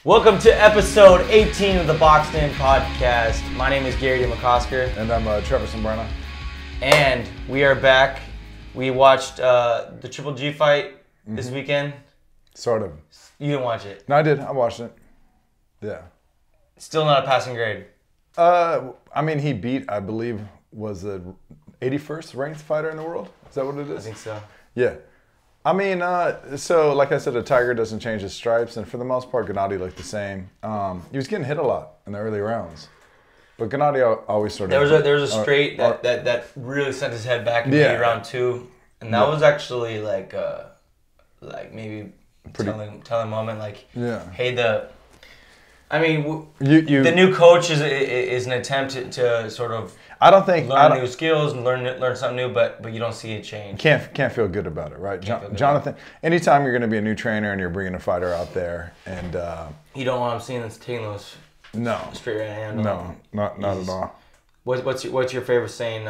Welcome to episode 18 of the Boxed In podcast. My name is Garrity McCosker. And I'm Trevor Sombrano. And we are back. We watched the Triple G fight this weekend. Sort of. You didn't watch it? No, I did. I watched it. Yeah. Still not a passing grade. I mean, he beat, I believe, was the 81st ranked fighter in the world? Is that what it is? I think so. Yeah. I mean, so like I said, a tiger doesn't change his stripes, and for the most part, Gennady looked the same. He was getting hit a lot in the early rounds, but Gennady always sort of. There was a straight that really sent his head back in maybe round 2, and that was actually like maybe telling moment hey the new coach is an attempt to sort of. I don't think learn new skills and learn something new, but you don't see a change. Can't feel good about it, right? Jonathan, anytime you're going to be a new trainer and you're bringing a fighter out there, and you don't want him seeing this taking those straight right hand. No, not at all. What's your favorite saying?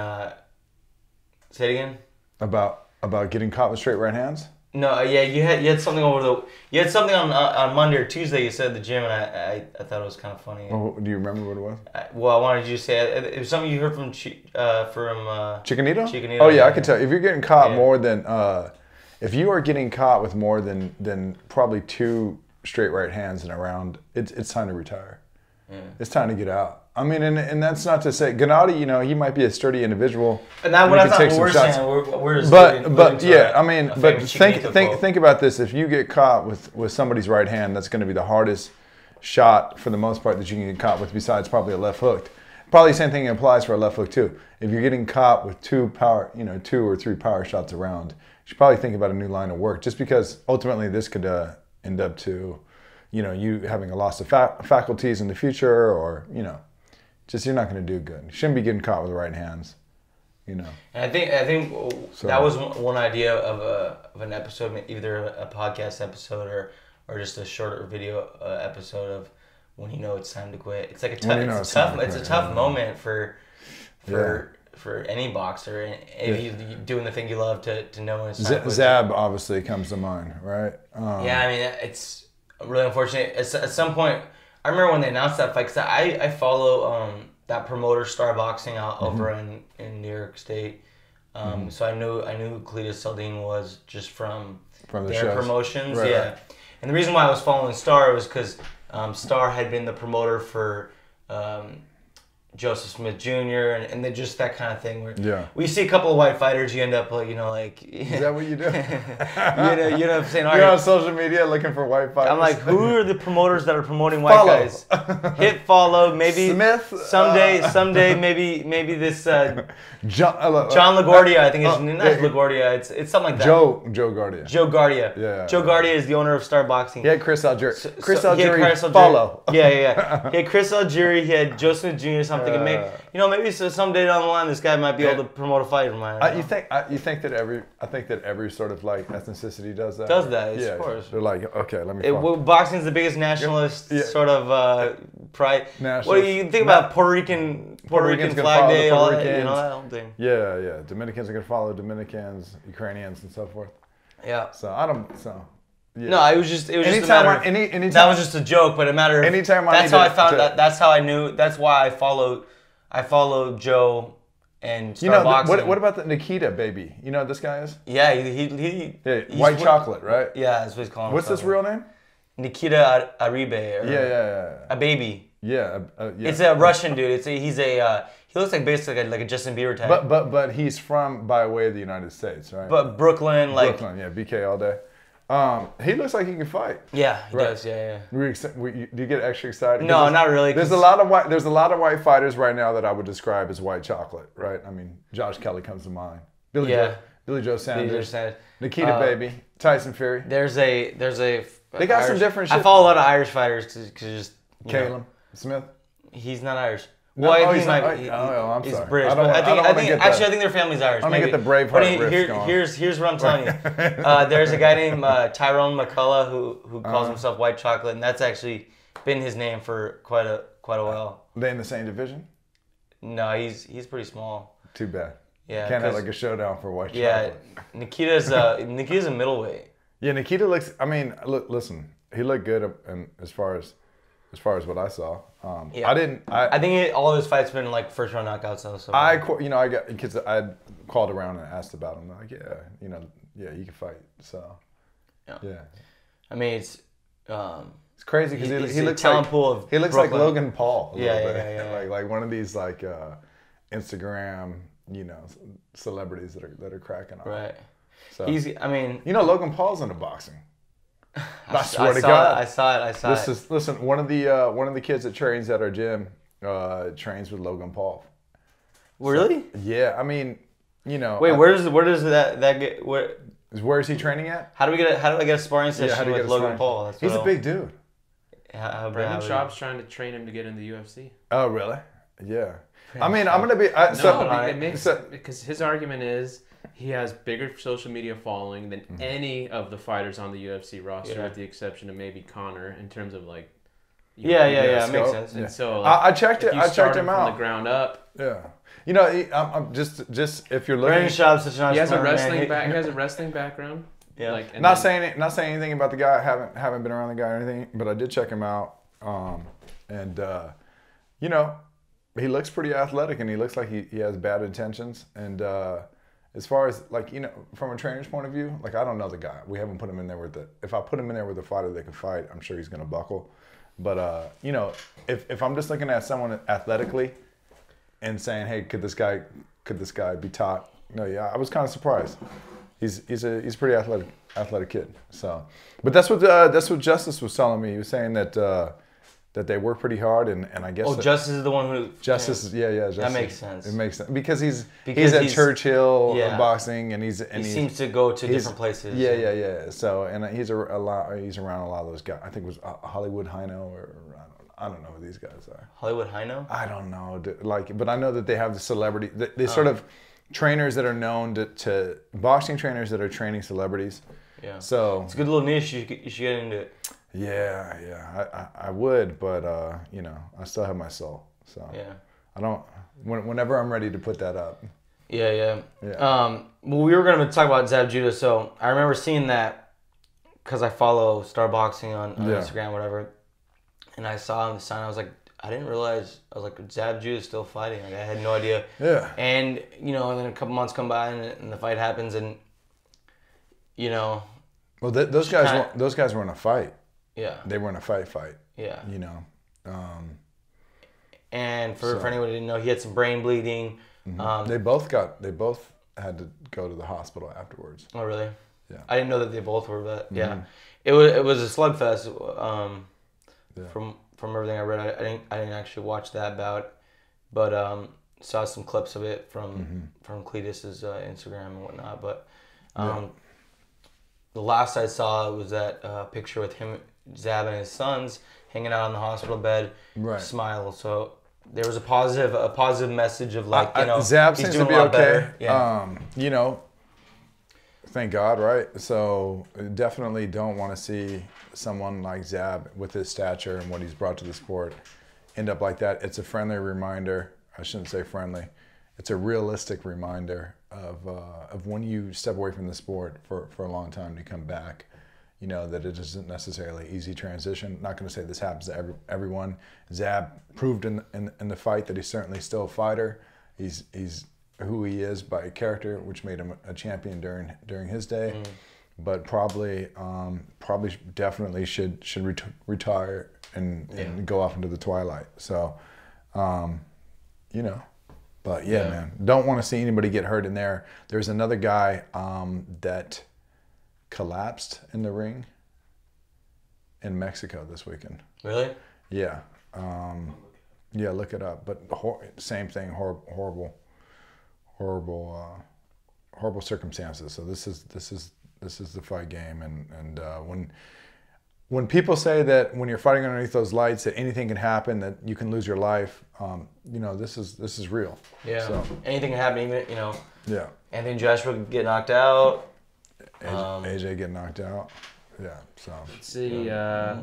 Say it again. About getting caught with straight right hands. No, yeah, you had something on Monday or Tuesday. You said at the gym, and I thought it was kind of funny. Oh, do you remember what it was? I wanted you to say it was something you heard from Chicanito. Chicanito? Oh yeah, I can tell. If you're getting caught more than, if you are getting caught with more than probably 2 straight right hands in a round, it's time to retire. Yeah. It's time to get out. I mean, and that's not to say Gennady, he might be a sturdy individual. And that's not what we're saying. We're just but yeah, I mean, but think about this. If you get caught with somebody's right hand, that's going to be the hardest shot for the most part that you can get caught with, besides probably a left hook. Probably the same thing applies for a left hook too. If you're getting caught with 2 or 3 power shots around, you should probably think about a new line of work. Just because ultimately this could end up to, you having a loss of faculties in the future, or just you're not going to do good. You shouldn't be getting caught with right hands, And I think that was one idea of an episode, either a podcast episode or just a shorter video episode of when it's time to quit. It's like a tough moment for any boxer, if you're doing the thing you love to know when it's time to quit. Zab obviously comes to mind, right? Yeah, I mean it's really unfortunate. At some point. I remember when they announced that fight, because I follow that promoter, Star Boxing, out over in New York State. So I knew who Cletus Saldin was just from their shows. Promotions. Right, yeah. right. And the reason why I was following Star was because Star had been the promoter for Joseph Smith Jr. and then just that kind of thing where we see a couple of white fighters, you end up is that what you do? you know saying, you're on social media looking for white fighters. I'm like, who are the promoters that are promoting white guys? Hit follow, maybe Smith. Someday, maybe this John LaGuardia. I think it's not LaGuardia. It's something like that. Joe Guardia. Joe Guardia. Yeah. Joe Guardia is the owner of Star Boxing. He had Chris Algieri. Follow. Yeah. He had Chris Algieri. He had Joe Smith Jr. Something. And maybe someday down the line, this guy might be able to promote a fight of mine. You think that every sort of ethnicity does that? Does that? Of course. They're like, okay, let me. Boxing's the biggest nationalist sort of pride. Nationalist. What do you think about Puerto Rican Flag Day, all that, that whole thing? Yeah. Dominicans are gonna follow Dominicans, Ukrainians, and so forth. Yeah. So I don't. So. Yeah. No, it was just a matter. Anytime, that was just a joke, but a matter of. Anytime that's how I found that. That's how I knew. That's why I followed Joe and Star Boxing. What about the Nikita baby? You know what this guy is? Yeah, he white chocolate, right? Yeah, that's what he's calling. What's his real name? Nikita Aribe. Yeah. A baby. Yeah. It's a Russian dude. He looks like basically like a Justin Bieber type. But he's from by way of the United States, right? But Brooklyn, yeah, BK all day. He looks like he can fight. Yeah, he does. Yeah. Do you get extra excited? No, not really. There's a lot of white fighters right now that I would describe as white chocolate, right? I mean, Josh Kelly comes to mind. Billy Joe Sanders. Nikita Baby, Tyson Fury. They got some different shit. I follow a lot of Irish fighters because Caleb Smith. He's not Irish. No, well, he's sorry. He's British. I think their family's Irish. I'm gonna get the Braveheart riffs going. Here's what I'm telling you. There's a guy named Tyrone McCullough who calls himself White Chocolate, and that's actually been his name for quite a while. They in the same division? No, he's pretty small. Too bad. Yeah, can't have like a showdown for White Chocolate. Yeah, Nikita's a middleweight. Yeah, Nikita looks. I mean, listen, he looked good, and as far as as far as what I saw. Yeah. I think all of his fights been like first round knockouts though. So I got kids. I called around and asked about him. They're like, he can fight. So yeah. I mean, it's crazy because he looks talent like pool of he looks Brooklyn. like Logan Paul. Yeah. Like one of these like Instagram celebrities that are cracking on. Right. So I Logan Paul's into boxing. I swear to saw God. I saw it. Listen, one of the kids that trains at our gym trains with Logan Paul. Really? So, yeah, I mean, Wait, where does that get? Where is he training at? How do I get a sparring session with Logan Paul? He's a big dude. Brendan Schaub's trying to train him to get in the UFC. Oh, really? Yeah. I'm gonna be. Because his argument is he has bigger social media following than any of the fighters on the UFC roster, with the exception of maybe Conor, in terms of like. It makes sense. And so I checked it. I checked him out from the ground up. Yeah. I'm just if you're looking. Brendan Schaub's such an he has a wrestling background. Yeah. Not saying anything about the guy. I haven't been around the guy or anything, but I did check him out. He looks pretty athletic, and he looks like he has bad intentions. And as far as from a trainer's point of view, I don't know the guy. We haven't put him in there if I put him in there with a fighter that can fight, I'm sure he's gonna buckle. But if I'm just looking at someone athletically and saying, hey, could this guy be taught? No, yeah, I was kind of surprised. He's a pretty athletic kid. So, but that's what Justice was telling me. He was saying that they work pretty hard, and I guess Justice is the one who Justice. Justice. That makes sense. It makes sense because he's at Churchill boxing, and he seems to go to different places. Yeah. So he's around a lot of those guys. I think it was Hollywood Hino, or I don't know who these guys are. Hollywood Hino? I don't know. But I know that they have the celebrity. They sort of trainers that are known to boxing trainers that are training celebrities. Yeah. So it's a good little niche. You should get into it. Yeah. I would, but I still have my soul. So yeah. I don't. Whenever I'm ready to put that up. Yeah. Well, we were going to talk about Zap Judah. So I remember seeing that because I follow Star Boxing on Instagram, whatever. And I saw him sign. I was like, I didn't realize. I was like, Zap Judah is still fighting. I had no idea. Yeah. And and then a couple months come by, and the fight happens, and Well, those guys were in a fight. Yeah. They were in a fight. Yeah. And for anyone who didn't know, he had some brain bleeding. Mm-hmm. They both had to go to the hospital afterwards. Oh, really? Yeah. I didn't know that they both were, but yeah, it was a slugfest. From everything I read, I didn't actually watch that bout, but saw some clips of it from Cletus's Instagram and whatnot. But the last I saw was that picture with him, Zab, and his sons hanging out on the hospital bed, smile. So there was a positive message of Zab seems to be okay. Better. Yeah. Thank God, right? So definitely don't want to see someone like Zab with his stature and what he's brought to the sport end up like that. It's a friendly reminder. I shouldn't say friendly. It's a realistic reminder of when you step away from the sport for a long time to come back. That it isn't necessarily an easy transition. Not going to say this happens to everyone. Zab proved in the fight that he's certainly still a fighter. He's who he is by character, which made him a champion during his day. But probably definitely should retire and go off into the twilight. So, but man, don't want to see anybody get hurt in there. There's another guy that collapsed in the ring in Mexico this weekend. Really? Yeah. Look it up. But same thing. Horrible circumstances. So this is the fight game, and when people say that when you're fighting underneath those lights that anything can happen, that you can lose your life, this is real. Yeah. So anything can happen. Even Yeah. Anthony Joshua could get knocked out. AJ get knocked out. Yeah. So let's see.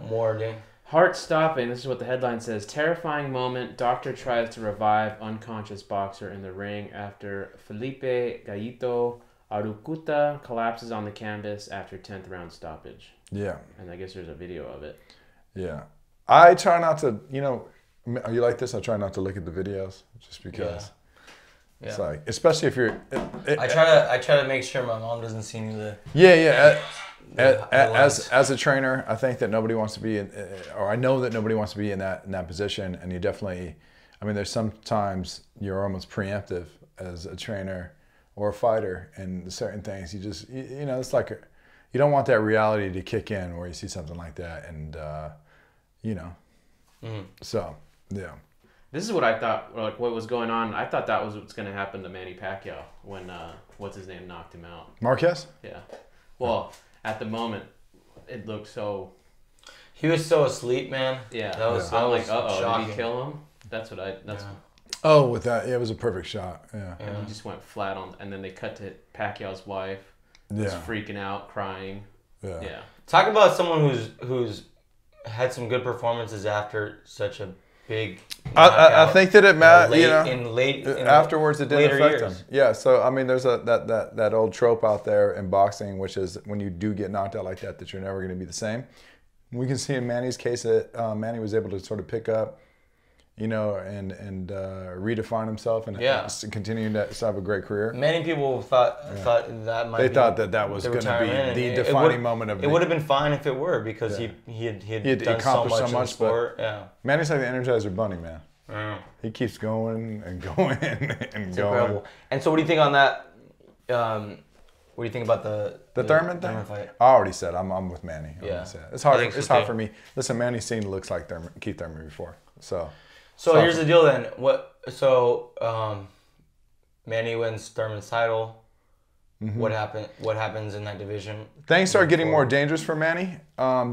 More game. Heart-stopping. This is what the headline says. Terrifying moment. Doctor tries to revive unconscious boxer in the ring after Felipe Gallito Arucuta collapses on the canvas after 10th round stoppage. Yeah. And I guess there's a video of it. Yeah. I try not to, are you like this? I try not to look at the videos just because it's like, especially if you're. I try to make sure my mom doesn't see any of the. Yeah. As a trainer, I think that nobody wants to be in, or I know that nobody wants to be in that position, and you definitely. I mean, there's sometimes you're almost preemptive as a trainer or a fighter, and certain things you just, it's like you don't want that reality to kick in where you see something like that, and so yeah. This is what I thought, like what was going on. I thought that was what's going to happen to Manny Pacquiao when what's his name knocked him out. Marquez? Yeah. Well, at the moment, it looked so. He was so asleep, man. Yeah. I'm like, did he kill him? That's what I. That's. Oh, with that, it was a perfect shot. Yeah. And he just went flat on, and then they cut to Pacquiao's wife. Was freaking out, crying. Yeah. Talk about someone who's had some good performances after such a big. I think that it matters. Afterwards, it didn't affect him. Yeah. So I mean, there's that old trope out there in boxing, which is when you do get knocked out like that you're never going to be the same. We can see in Manny's case that Manny was able to sort of pick up. And redefine himself and continue to have a great career. Many people thought that might. They thought that was going to be the defining moment of. It would have been fine if it were because he had done accomplished so much in sport. Manny's like the Energizer Bunny, man. He keeps going and going and going. Incredible. And so, what do you think on that? What do you think about the Thurman thing? Fight? I already said I'm with Manny. It's hard. It's hard for me. Listen, Manny's seen looks like Keith Thurman before, so. So here's the deal then. Manny wins Thurman's title. Mm-hmm. What happens in that division? Things start getting more dangerous for Manny,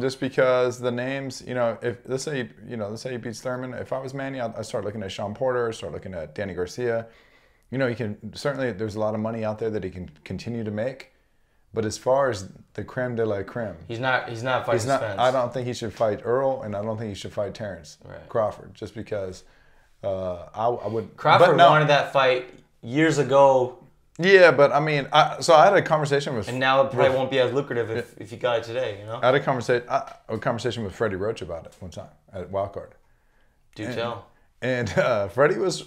just because the names. If let's say he beats Thurman. If I was Manny, I'd start looking at Sean Porter, start looking at Danny Garcia. He can certainly. There's a lot of money out there that he can continue to make. But as far as the creme de la creme, he's not fighting Spence. I don't think he should fight Earl, and I don't think he should fight Terrence Crawford, just because I would. Crawford wanted that fight years ago. Yeah, but I mean, so I had a conversation with. And now it probably won't be as lucrative if you got it today, I had a conversation with Freddie Roach about it one time at Wildcard. Do tell. And Freddie was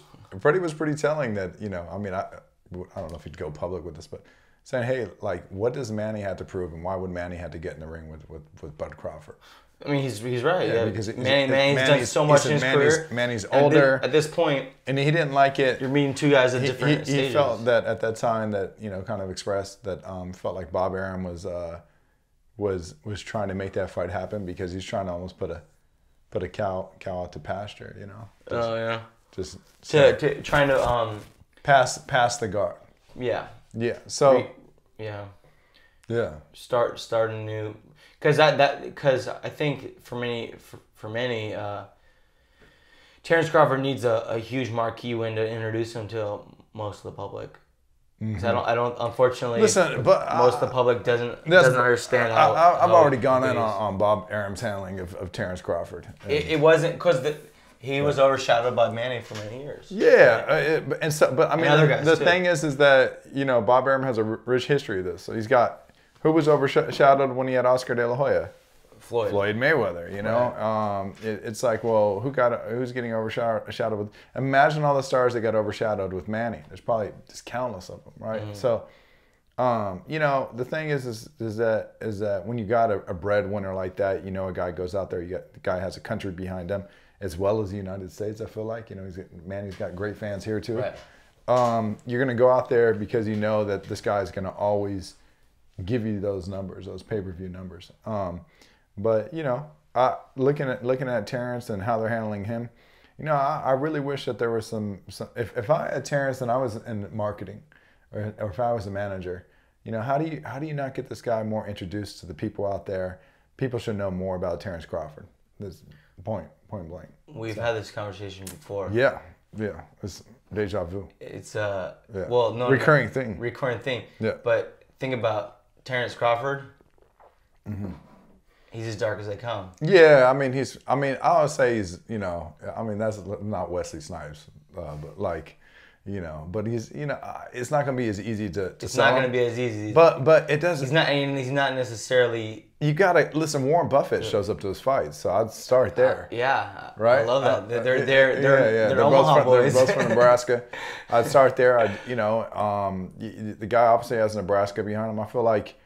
pretty telling that I mean I don't know if he'd go public with this, but. Saying, hey, like, what does Manny have to prove, and why would Manny have to get in the ring with Bud Crawford? I mean, he's right. Yeah, because Manny's done so much in his career. Manny's older. At this point, and he didn't like it. You're meeting two guys at different stages. He felt that at that time that kind of expressed that felt like Bob Arum was trying to make that fight happen because he's trying to almost put a cow out to pasture. Just trying to pass the guard. Yeah. Yeah. So. Yeah. Start a new, because I think for many, Terrence Crawford needs a huge marquee win to introduce him to most of the public. Because I don't unfortunately. Listen, but most of the public doesn't understand how. I've already gone in on Bob Arum's handling of Terrence Crawford. It wasn't because he was overshadowed by Manny for many years. Yeah, but I mean, the too. thing is that Bob Arum has a rich history of this. So he's got who was overshadowed when he had Oscar De La Hoya, Floyd Mayweather. Right. It's like, well, who's getting overshadowed with? Imagine all the stars that got overshadowed with Manny. There's probably just countless of them, right? Mm-hmm. So, the thing is that when you got a breadwinner like that, a guy goes out there, the guy has a country behind him. As well as the United States, I feel like Manny's got great fans here too. Right. You're gonna go out there because you know that this guy's gonna always give you those numbers, those pay-per-view numbers. But looking at Terrence and how they're handling him, I really wish that there was some. If I had Terrence and I was in marketing, or if I was a manager, how do you not get this guy more introduced to the people out there? People should know more about Terrence Crawford. This point blank. We've had this conversation before. Yeah, it's deja vu. It's recurring thing. Yeah. But think about Terrence Crawford. Mm-hmm. He's as dark as they come. Yeah, I would say he's, that's not Wesley Snipes, but like, You know, but he's, you know, it's not going to be as easy to It's sell not going him. to be as easy. But it doesn't. He's not necessarily. You got to listen. Warren Buffett shows up to his fights, so I'd start there. Yeah, right. I love that. They're Omaha boys. They're both from Nebraska. I'd start there. The guy obviously has Nebraska behind him. I feel like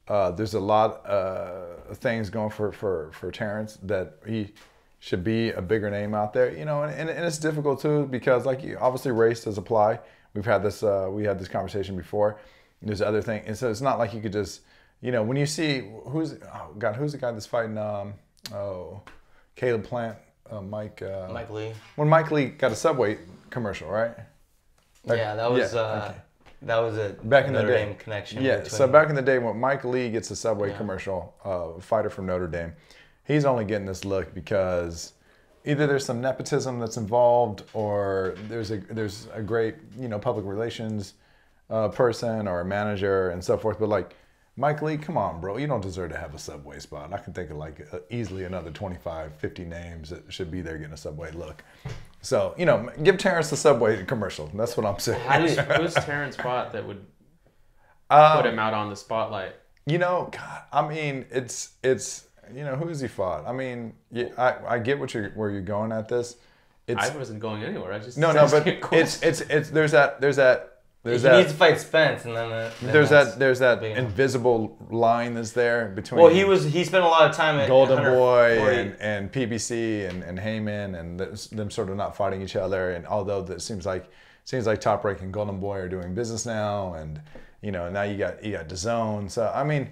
there's a lot of things going for Terrence that he should be a bigger name out there, you know, and it's difficult too because like obviously race does apply. We had this conversation before. There's other things, and so it's not like you could just, you know, when you see who's the guy that's fighting Caleb Plant, Mike Lee. When Mike Lee got a Subway commercial, right? That was a back in the Notre day Dame connection. Yeah, so back in the day when Mike Lee gets a Subway commercial, fighter from Notre Dame. He's only getting this look because either there's some nepotism that's involved, or there's a great, you know, public relations person or a manager and so forth. But like Mike Lee, come on, bro, you don't deserve to have a Subway spot. I can think of like easily another 25, 50 names that should be there getting a Subway look. So, you know, give Terrence the Subway commercial. That's what I'm saying. Who's Terrence fought that would put him out on the spotlight? You know, God, I mean, it's. You know, who has he fought? I mean, I get where you're going at this. I wasn't going anywhere. I just but it's there's that he needs to fight Spence, and then there's that invisible line that's there between. Well, he spent a lot of time at Golden Boy and PBC and Heyman and them sort of not fighting each other. And although it seems like Top Rank and Golden Boy are doing business now, and you know now you got DAZN. So I mean.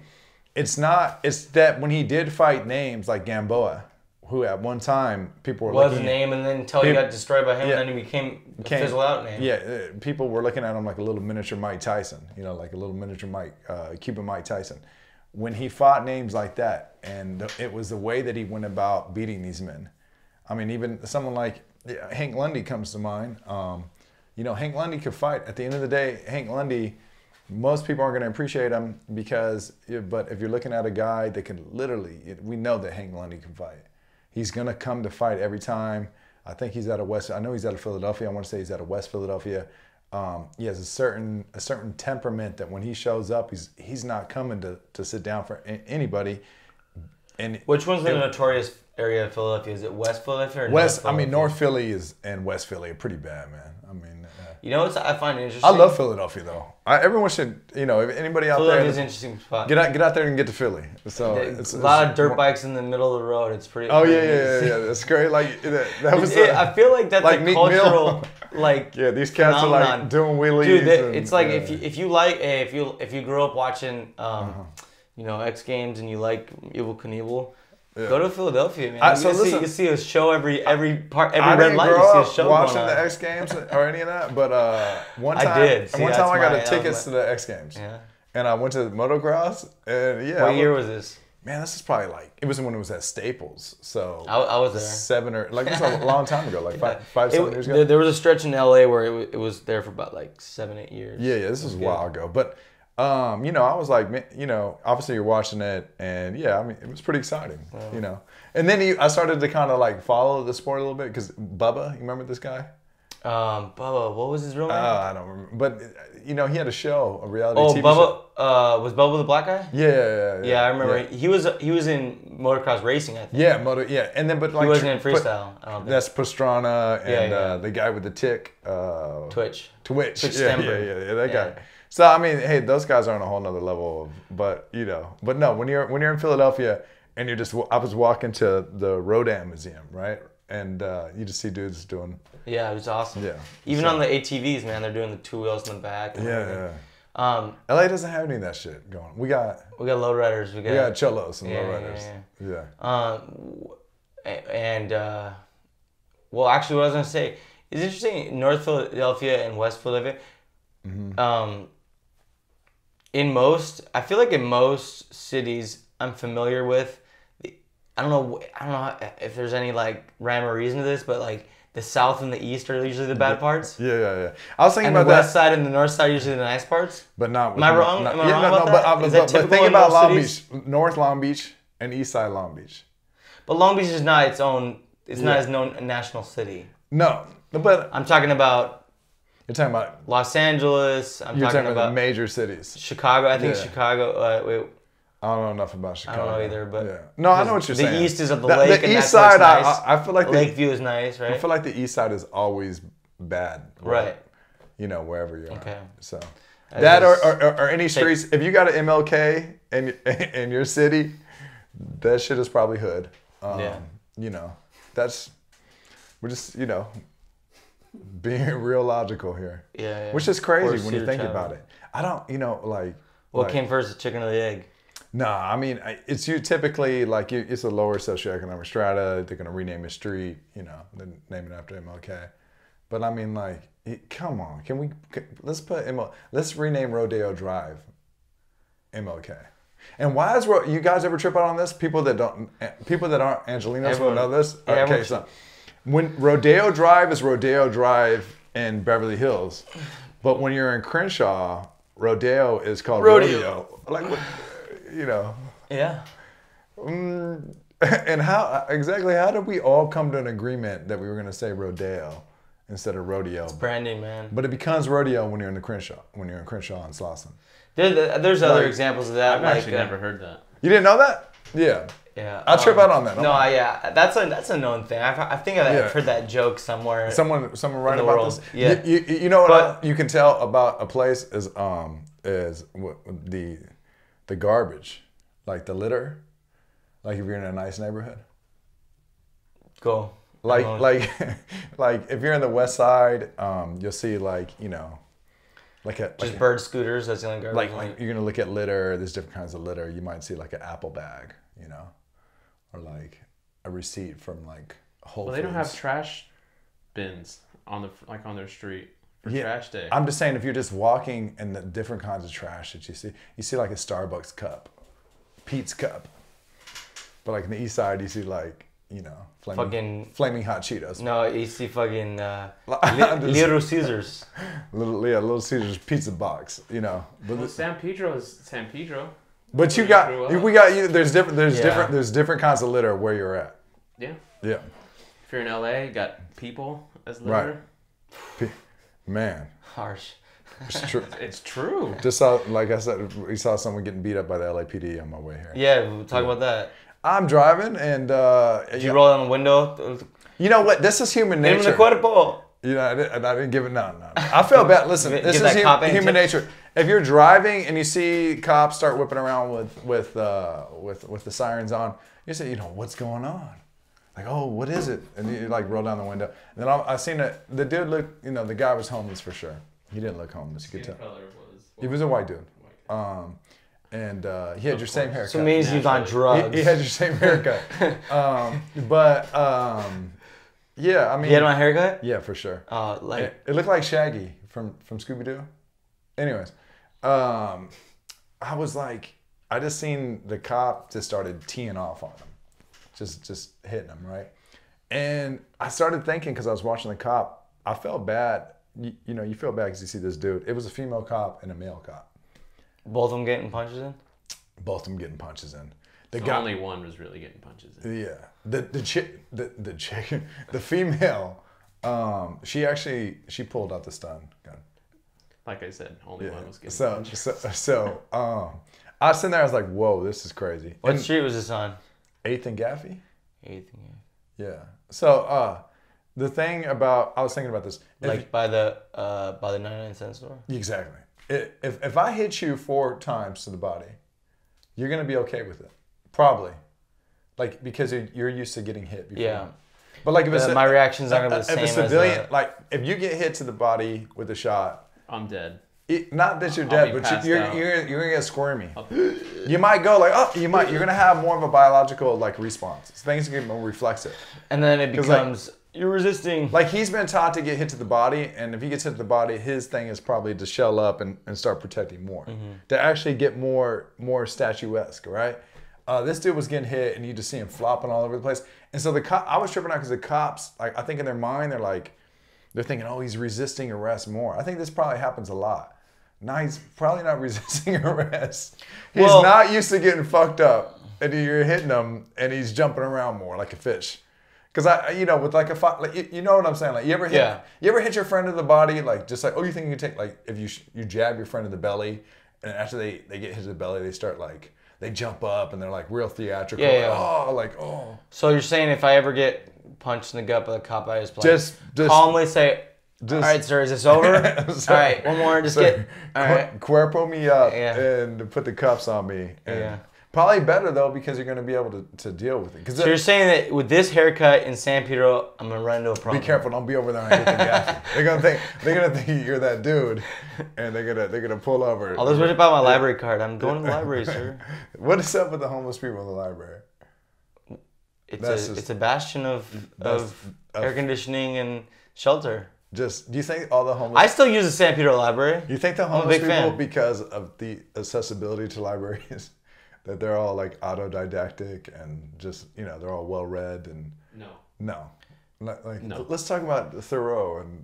It's that when he did fight names like Gamboa, who at one time people were was a name, and then until he got destroyed by him, and then he became a fizzle out name. Yeah, people were looking at him like a little miniature Mike Tyson, you know, like a little miniature Cuban Mike Tyson. When he fought names like that, and it was the way that he went about beating these men. I mean, even someone like Hank Lundy comes to mind. You know, Hank Lundy could fight. At the end of the day, Hank Lundy. Most people aren't going to appreciate him but if you're looking at a guy that can literally, we know that Hank Lundy can fight. He's going to come to fight every time. I think he's out of I know he's out of Philadelphia. I want to say he's out of West Philadelphia. He has a certain temperament that when he shows up, he's not coming to sit down for anybody. And which one's the notorious area of Philadelphia? Is it West Philadelphia or West? I mean, North Philly and West Philly are pretty bad, man. I mean, you know what I find interesting? I love Philadelphia though. Everyone should, you know, if anybody out there, Philadelphia's an interesting spot. Get out there and get to Philly. So it's a lot of dirt bikes in the middle of the road. It's pretty. Oh yeah. That's great. Like that was. I feel like that's like a cultural like. Yeah, these cats phenomenon. are like doing wheelies. Dude, it's like if you grew up watching, you know, X Games and you like Evel Knievel. Yeah. Go to Philadelphia, man. You see a show every red light. You see a show watching the X Games or any of that, but one time I got tickets to the X Games, and I went to motocross, and What year was this? Man, this is probably it was when it was at Staples, so I was there. 7 or it was a long time ago, like 5, 7 years ago. There was a stretch in LA where it was there for about like 7, 8 years. Yeah, this was a while ago, but. You know, I was like, you know, obviously you're watching it, and yeah, I mean, it was pretty exciting, you know. And then I started to kind of like follow the sport a little bit because Bubba, you remember this guy? Bubba, what was his real name? I don't remember, but you know, he had a show, a reality TV Bubba, show. Was Bubba the black guy? Yeah, I remember. Yeah. He was in motocross racing, I think. Yeah, and then but like he wasn't in freestyle. I don't think. That's Pastrana and the guy with the tick. Twitch. Yeah, that guy. So I mean, hey, those guys are on a whole nother level. But no, when you're in Philadelphia and I was walking to the Rodin Museum, right, and you just see dudes doing. Yeah, it was awesome. Yeah. Even on the ATVs, man, they're doing the 2 wheels in the back. Yeah. LA doesn't have any of that shit going. We got lowriders. We got cholos and lowriders. Yeah. Well, actually, what I was gonna say is interesting. North Philadelphia and West Philadelphia. Mm-hmm. I feel like in most cities I'm familiar with, I don't know if there's any like rhyme or reason to this, but like the South and the East are usually the bad parts. Yeah. I was thinking about the West Side and the North Side are usually the nice parts. But not. Am I wrong? Am I wrong about that? But think about Long Beach, North Long Beach and East Side Long Beach. But Long Beach is not its own. It's not its own national city. No, but I'm talking about. You're talking about Los Angeles. You're talking about the major cities. Chicago. I think Chicago. Wait. I don't know enough about Chicago. I don't know either, but no, I know what you're saying. The east is of the lake. The east side, nice. I feel like Lakeview is nice, right? I feel like the east side is always bad, right? You know, wherever you are. Okay. So that or any streets. If you got an MLK in your city, that shit is probably hood. You know, we're just being real logical here. Yeah. Which is crazy when you think about it. I don't, like. What came first, the chicken or the egg? No, I mean, it's you typically, like, it's a lower socioeconomic strata. They're going to rename a street, then name it after MLK. But I mean, like, come on. Let's rename Rodeo Drive MLK. And why is you guys ever trip out on this? People that aren't Angelinos will know this. Okay, so when Rodeo Drive is Rodeo Drive in Beverly Hills, but when you're in Crenshaw, Rodeo is called Rodeo. Like, Yeah. And how did we all come to an agreement that we were going to say Rodeo instead of Rodeo? It's branding, man. But it becomes Rodeo when you're in Crenshaw and Slauson. There's other examples of that. I've actually never heard that. You didn't know that? Yeah. Yeah. I'll trip out on that. Yeah. That's a known thing. I think I've heard that joke somewhere. Someone write about this? Yeah. You know what you can tell about a place is the garbage, like the litter, like if you're in a nice neighborhood. Cool. Like if you're in the West Side, you'll see bird scooters. That's the only garbage. Like you're gonna look at litter. There's different kinds of litter. You might see like an apple bag, or like a receipt from like Whole Foods. Well, they don't have trash bins on their street for trash day. I'm just saying, if you're just walking in the different kinds of trash that you see like a Starbucks cup, Pete's cup, but like in the East Side, you see like flaming hot Cheetos. No, you see fucking Little Caesars. Little Caesars pizza box. But San Pedro is San Pedro. But there's different kinds of litter where you're at. Yeah. Yeah. If you're in LA, you got people as litter. Right. Man. Harsh. It's true. It's true. Just saw, like I said, we saw someone getting beat up by the LAPD on my way here. Yeah, we'll talk about that. I'm driving and did you roll down the window? You know what? This is human nature. Give him the cuerpo. I didn't give it. No. I feel bad. Listen, this is human nature. If you're driving and you see cops start whipping around with the sirens on, you say, what's going on? Like, oh, what is it? And you like roll down the window. And then I seen the dude look. The guy was homeless for sure. He didn't look homeless. You could tell. He was a white dude. And he had your same haircut. So it means he's on drugs. He had your same haircut. Yeah, I mean. He had my haircut? Yeah, for sure. It looked like Shaggy from Scooby-Doo. Anyways, I was like, I just seen the cop just started teeing off on him. Just hitting him, right? And I started thinking, because I was watching the cop, I felt bad. You feel bad because you see this dude. It was a female cop and a male cop. Both of them getting punches in? Both of them getting punches in. Only one was really getting punches in. Yeah. The female, she pulled out the stun gun. Like I said, only one was getting punches. So I was sitting there, I was like, whoa, this is crazy. What street was this on? 8th and Gaffey? 8th and Gaffey. Yeah. So the thing about, I was thinking about this. Like by the 99-cent store? Exactly. If I hit you 4 times to the body, you're going to be okay with it. Probably. Like, because you're used to getting hit before. Yeah. But like if my reaction's not going to be the same as civilian, like if you get hit to the body with a shot, I'm dead. Not that you're dead, but you're gonna get squirmy. You might go like, oh, you're gonna have more of a biological like response. Things get more reflexive. And then it becomes you're resisting. Like he's been taught to get hit to the body, and if he gets hit to the body, his thing is probably to shell up and start protecting more, to actually get more statuesque, right? This dude was getting hit, and you just see him flopping all over the place. And so I was tripping out because the cops, like I think in their mind, they're thinking, oh, he's resisting arrest more. I think this probably happens a lot. No, he's probably not resisting arrest. He's not used to getting fucked up, and you're hitting him, and he's jumping around more like a fish. Because with like you know what I'm saying? Like you ever hit your friend in the body, like just like, oh, you think you can take, like if you jab your friend in the belly, and after they get hit in the belly, they start like, they jump up and they're like real theatrical. Oh. So you're saying if I ever get punched in the gut by a cop, I just calmly say, all right, sir, is this over? All right, one more, all right. Cuerpo me up and put the cuffs on me. And probably better though, because you're going to be able to deal with it. So you're saying that with this haircut in San Pedro, I'm going to run into a problem. Be careful, don't be over there and hit the gas. They're gonna think you're that dude, and they're gonna pull over. Oh, let's worry about my library card. I'm going to the library, sir. What is up with the homeless people in the library? It's a bastion of air conditioning and shelter. Do you think all the homeless... I still use the San Pedro Library. You think the homeless people, because of the accessibility to libraries, that they're all like autodidactic and just, they're all well-read and... No. No. Let's talk about Thoreau and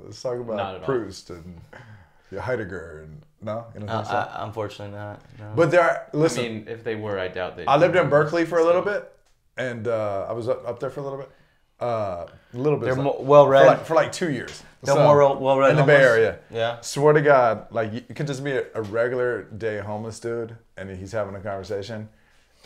let's talk about Proust and Heidegger and... No? You don't think so? Unfortunately not. No. But there are... Listen. I mean, if they were, I doubt they... I lived in Berkeley for a little bit, and I was up there for a little bit. A little bit. They're well-read for like 2 years. They're more well-read in the Bay Area. Yeah. Swear to God, like you can just be a regular day homeless dude, and he's having a conversation,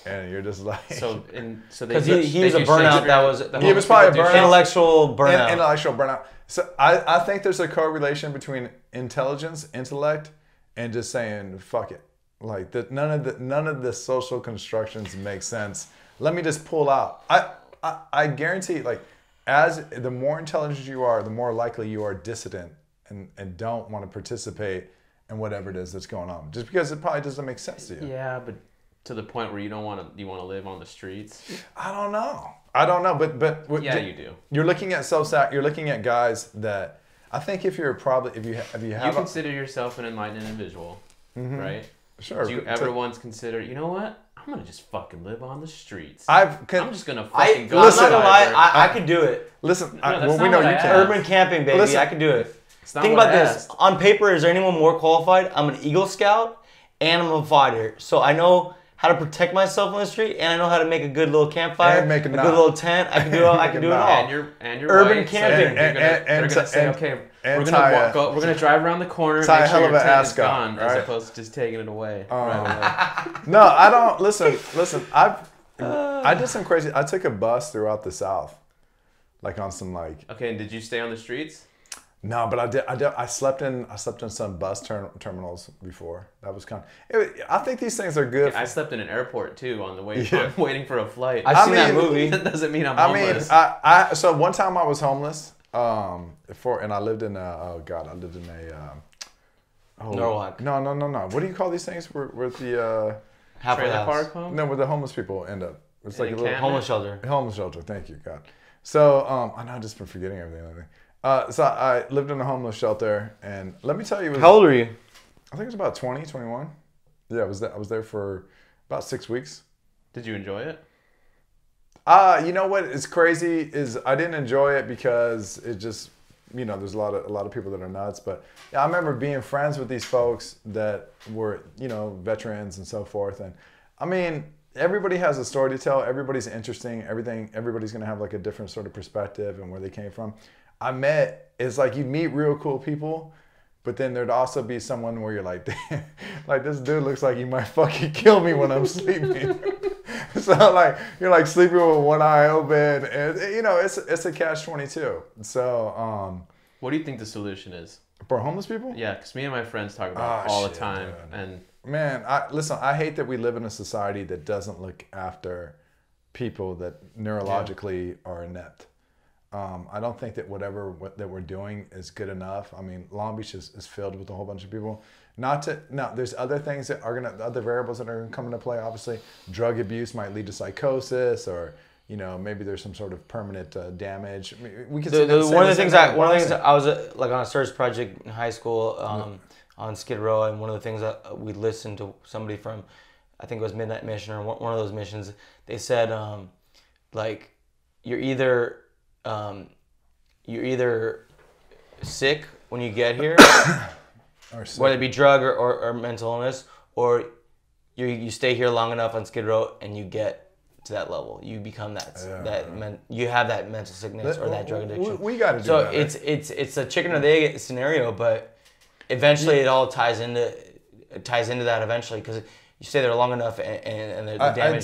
and you're just like. Because he was a burnout. He was probably a burnout. Intellectual burnout. Intellectual burnout. So I think there's a correlation between intellect, and just saying fuck it. Like none of the social constructions make sense. Let me just pull out. I guarantee, like, as the more intelligent you are, the more likely you are dissident and don't want to participate in whatever it is that's going on. Just because it probably doesn't make sense to you. Yeah, but to the point where you want to live on the streets. I don't know, but yeah, you do. You're looking at You're looking at guys that I think if you consider yourself an enlightened individual, right? Sure. Do you ever once consider, you know what? I'm gonna just fucking live on the streets. I'm just gonna fucking go. I'm not gonna lie, I could do it. Listen, we know you can. Urban camping, baby. Listen, I could do it. Think about this. On paper, is there anyone more qualified? I'm an Eagle Scout and I'm a fighter, so I know how to protect myself on the street, and I know how to make a good little campfire, a good little tent. I can do it all. And you're urban camping. They're gonna say, okay, we're gonna drive around the corner, and make sure your tent is gone, as opposed to just taking it away. Right away. No, I don't. Listen. I did some crazy. I took a bus throughout the South, like on some like. Okay, and did you stay on the streets? No, but I did. I slept in some bus terminals before. That was I think these things are good. I slept in an airport too on the way. Waiting for a flight. I've seen that movie. That doesn't mean I'm homeless. So one time I was homeless. And I lived in I lived in Norwalk. No. What do you call these things? Where the halfway park home? No, where the homeless people end up. It's like a little homeless shelter. Homeless shelter. Thank you, God. So I know I've just been forgetting everything. So I lived in a homeless shelter, and let me tell you, how old are you? I think it was about 20, 21. Yeah, I was there for about 6 weeks. Did you enjoy it? You know what is crazy is I didn't enjoy it because it just, there's a lot of people that are nuts. But yeah, I remember being friends with these folks that were, veterans and so forth. And I mean, everybody has a story to tell. Everybody's interesting. Everybody's going to have like a different sort of perspective and where they came from. It's like you meet real cool people, but then there'd also be someone where you're like, like this dude looks like he might fucking kill me when I'm sleeping. So like you're like sleeping with one eye open, and it's a catch-22. So what do you think the solution is for homeless people? Yeah, because me and my friends talk about it all the time, man. Man, I hate that we live in a society that doesn't look after people that neurologically are inept. I don't think that that we're doing is good enough. I mean, Long Beach is filled with a whole bunch of people. There's other things that other variables that are going to come into play. Obviously, drug abuse might lead to psychosis, or maybe there's some sort of permanent damage. I mean, we could one of the things I was like on a search project in high school on Skid Row, and one of the things that we listened to somebody from, I think it was Midnight Mission or one of those missions. They said like you're either sick when you get here, whether it be drug or mental illness, or you stay here long enough on Skid Row and you get to that level. You become you have that mental sickness or that drug addiction. We got to do so that. So it's a chicken or the egg scenario, but eventually it all ties into that eventually because you stay there long enough and the damage. I'd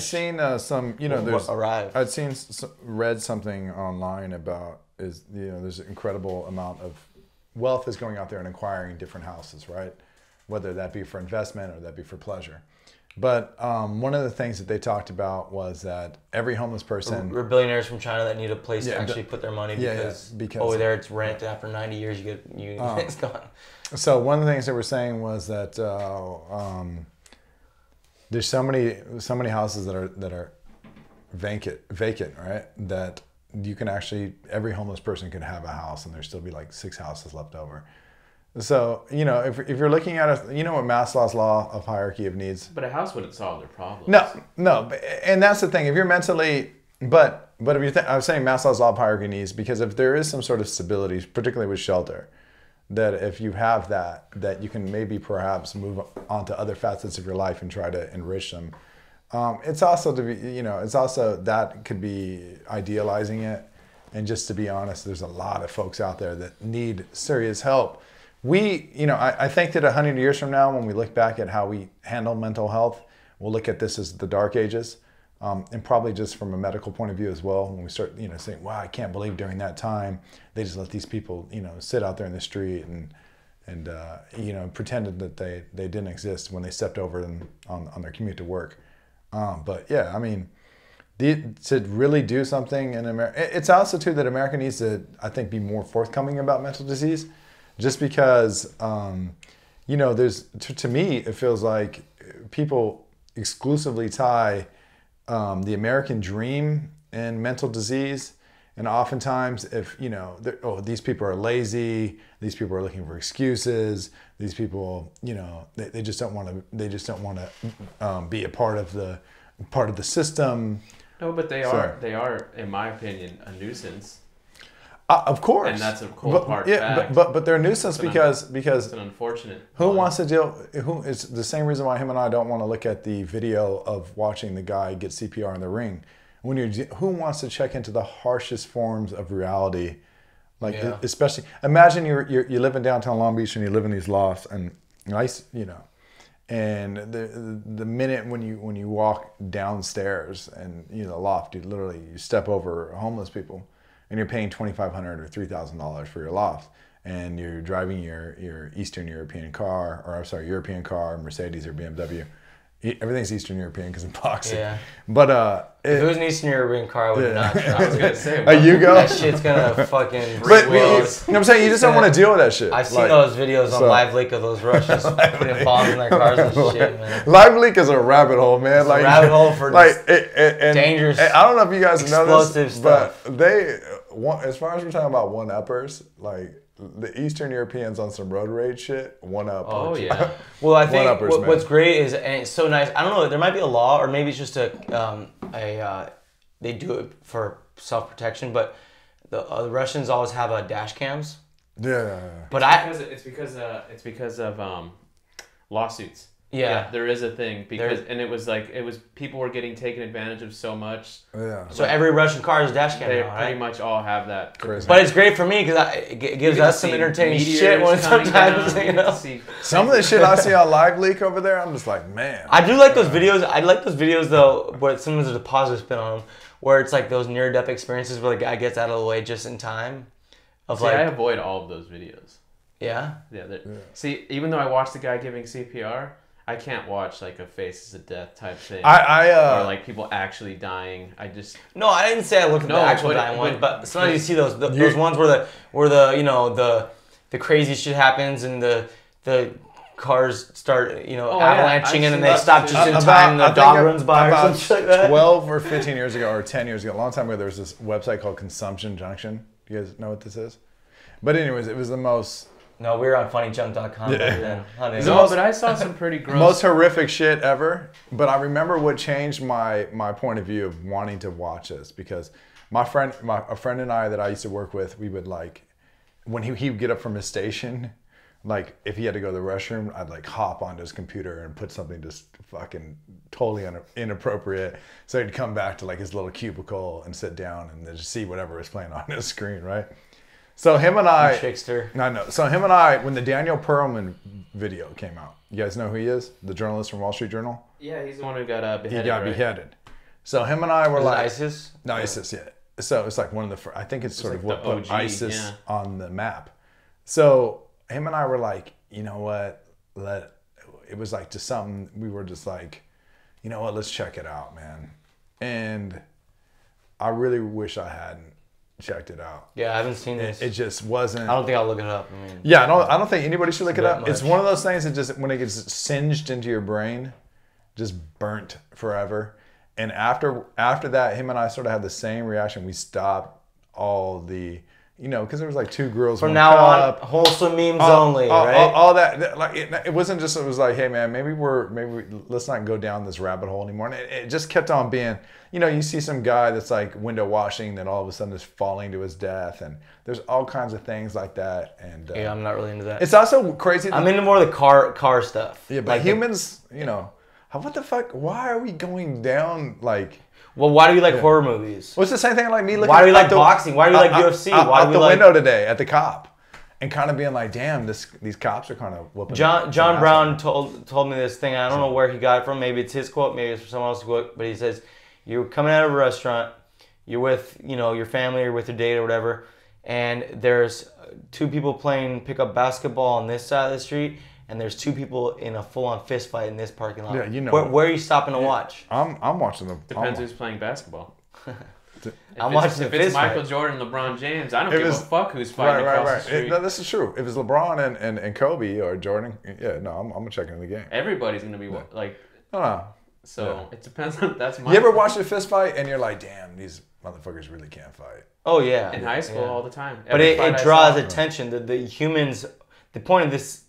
seen some, read something online about there's an incredible amount of wealth is going out there and acquiring different houses, right? Whether that be for investment or that be for pleasure. But one of the things that they talked about was that every homeless person... We're billionaires from China that need a place to actually put their money because over there it's rent. After 90 years, it's gone. So one of the things they were saying was that there's so many houses that are vacant, right? That you can actually, every homeless person could have a house and there'd still be like 6 houses left over. So, if you're looking at what Maslow's law of hierarchy of needs. But a house wouldn't solve their problems. No. And that's the thing. If you're mentally, but if you I was saying Maslow's law of hierarchy of needs because if there is some sort of stability, particularly with shelter, that if you have that you can maybe perhaps move on to other facets of your life and try to enrich them. It's also that could be idealizing it. And just to be honest, there's a lot of folks out there that need serious help. I think that 100 years from now, when we look back at how we handle mental health, we'll look at this as the dark ages, and probably just from a medical point of view as well. When we start, saying, "Wow, I can't believe during that time they just let these people, sit out there in the street and pretended that they didn't exist when they stepped over them on their commute to work." But yeah, I mean, to really do something in America, it's also too that America needs to, I think, be more forthcoming about mental disease. Just because, there's, to me, it feels like people exclusively tie the American dream and mental disease. And oftentimes, if, these people are lazy, these people are looking for excuses, these people, they just don't want to be a part of the system. No, but they are, in my opinion, a nuisance. Of course, and that's a cold hard fact. But they're a nuisance because it's an unfortunate. Who wants to deal? It's the same reason why him and I don't want to look at the video of watching the guy get CPR in the ring. Who wants to check into the harshest forms of reality, especially imagine you live in downtown Long Beach and you live in these lofts and and the minute when you walk downstairs and the loft, you step over homeless people. And you're paying $2,500 or $3,000 for your loft, and you're driving your Eastern European car, European car, Mercedes or BMW. Everything's Eastern European because of epoxy. Yeah. But if it was an Eastern European car, I would not. I was gonna say. A Yugo? That shit's gonna fucking break wheels. I'm saying you just don't want to deal with that shit. I've seen those videos on Live Leak of those Russians putting bombs in their cars and shit, man. Live Leak is a rabbit hole, man. It's a rabbit hole for dangerous. I don't know if you guys know this, stuff. But as far as we're talking about one-uppers, the Eastern Europeans on some road rage shit, one-up. Oh, yeah. Well, I think what's great is, and it's so nice, I don't know, there might be a law, or maybe it's just they do it for self-protection, but the Russians always have dash cams. Yeah. But it's because of lawsuits. Yeah, there is a thing and it was people were getting taken advantage of so much. Yeah. So every Russian car is a dash cam. They pretty much all have that. Crazy. But it's great for me because it gives us some entertaining shit when sometimes Some of the shit I see on Live Leak over there, I'm just like, man. I do like those videos. I like those videos though, where sometimes there's a positive spin on them, where it's like those near-death experiences where the guy gets out of the way just in time. I avoid all of those videos. Yeah. Yeah. See, even though I watched the guy giving CPR. I can't watch a faces of death type thing. Or people actually dying. No, I didn't say I looked at the actual dying ones, but sometimes you see those ones where the crazy shit happens and the cars start avalanching and then they stop just in time and the dog runs by or something like that. 12 or 15 years ago or 10 years ago, a long time ago, there was this website called Consumption Junction. Do you guys know what this is? But anyways, it was the most... No, we were on funnyjunk.com back then. But I saw some pretty gross... Most horrific shit ever. But I remember what changed my point of view of wanting to watch this. Because a friend and I that I used to work with, we would when he would get up from his station, like if he had to go to the restroom, I'd like hop onto his computer and put something just fucking totally inappropriate. So he'd come back to like his little cubicle and sit down and then just see whatever was playing on his screen, right? So him and I, trickster. I know. So him and I, when the Daniel Pearlman video came out, you guys know who he is? The journalist from Wall Street Journal. Yeah, he's the one who got beheaded. He got beheaded. So him and I were like ISIS. No, ISIS. Yeah. So it's like one of the first, I think it's sort of like what OG, put ISIS on the map. So him and I were like, you know what? It was like just something. We were just like, you know what? Let's check it out, man. And I really wish I hadn't checked it out. Yeah, I haven't seen this. It just wasn't. I don't think I'll look it up. I mean, yeah, I don't think anybody should look it up. much. It's one of those things that just when it gets singed into your brain, just burnt forever. And after that, him and I sort of had the same reaction. We stopped all the, because there was like 2 girls. From now on, wholesome memes only, right? All that, like it wasn't just. It was like, hey man, maybe let's not go down this rabbit hole anymore. And it just kept on being, you see some guy that's like window washing, then all of a sudden is falling to his death, and there's all kinds of things like that. And yeah, I'm not really into that. It's also crazy. I'm into more of the car stuff. Yeah, but like humans, what the fuck? Why are we going down like? Well, why do you like horror movies? Well, it's the same thing like me looking. Why do you like boxing? Why do you like UFC? Why out the window today at the cop, and kind of being like, damn, these cops are kind of whooping. John Brown told me this thing. I don't know where he got it from. Maybe it's his quote. Maybe it's from someone else's quote. But he says, you're coming out of a restaurant. You're with your family or with your date or whatever, and there's 2 people playing pickup basketball on this side of the street. And there's 2 people in a full-on fist fight in this parking lot. Yeah, Where are you stopping to watch? I'm watching them. Depends who's playing basketball. I'm watching the If it's fist Michael fight. Jordan, LeBron James, I don't give a fuck who's fighting across the street. No, this is true. If it's LeBron and Kobe or Jordan, I'm gonna check in the game. Everybody's gonna be like. No. So it depends on that's my. You ever watch a fist fight and you're like, damn, these motherfuckers really can't fight. Oh yeah. In high school all the time. But it draws attention. The humans. The point of this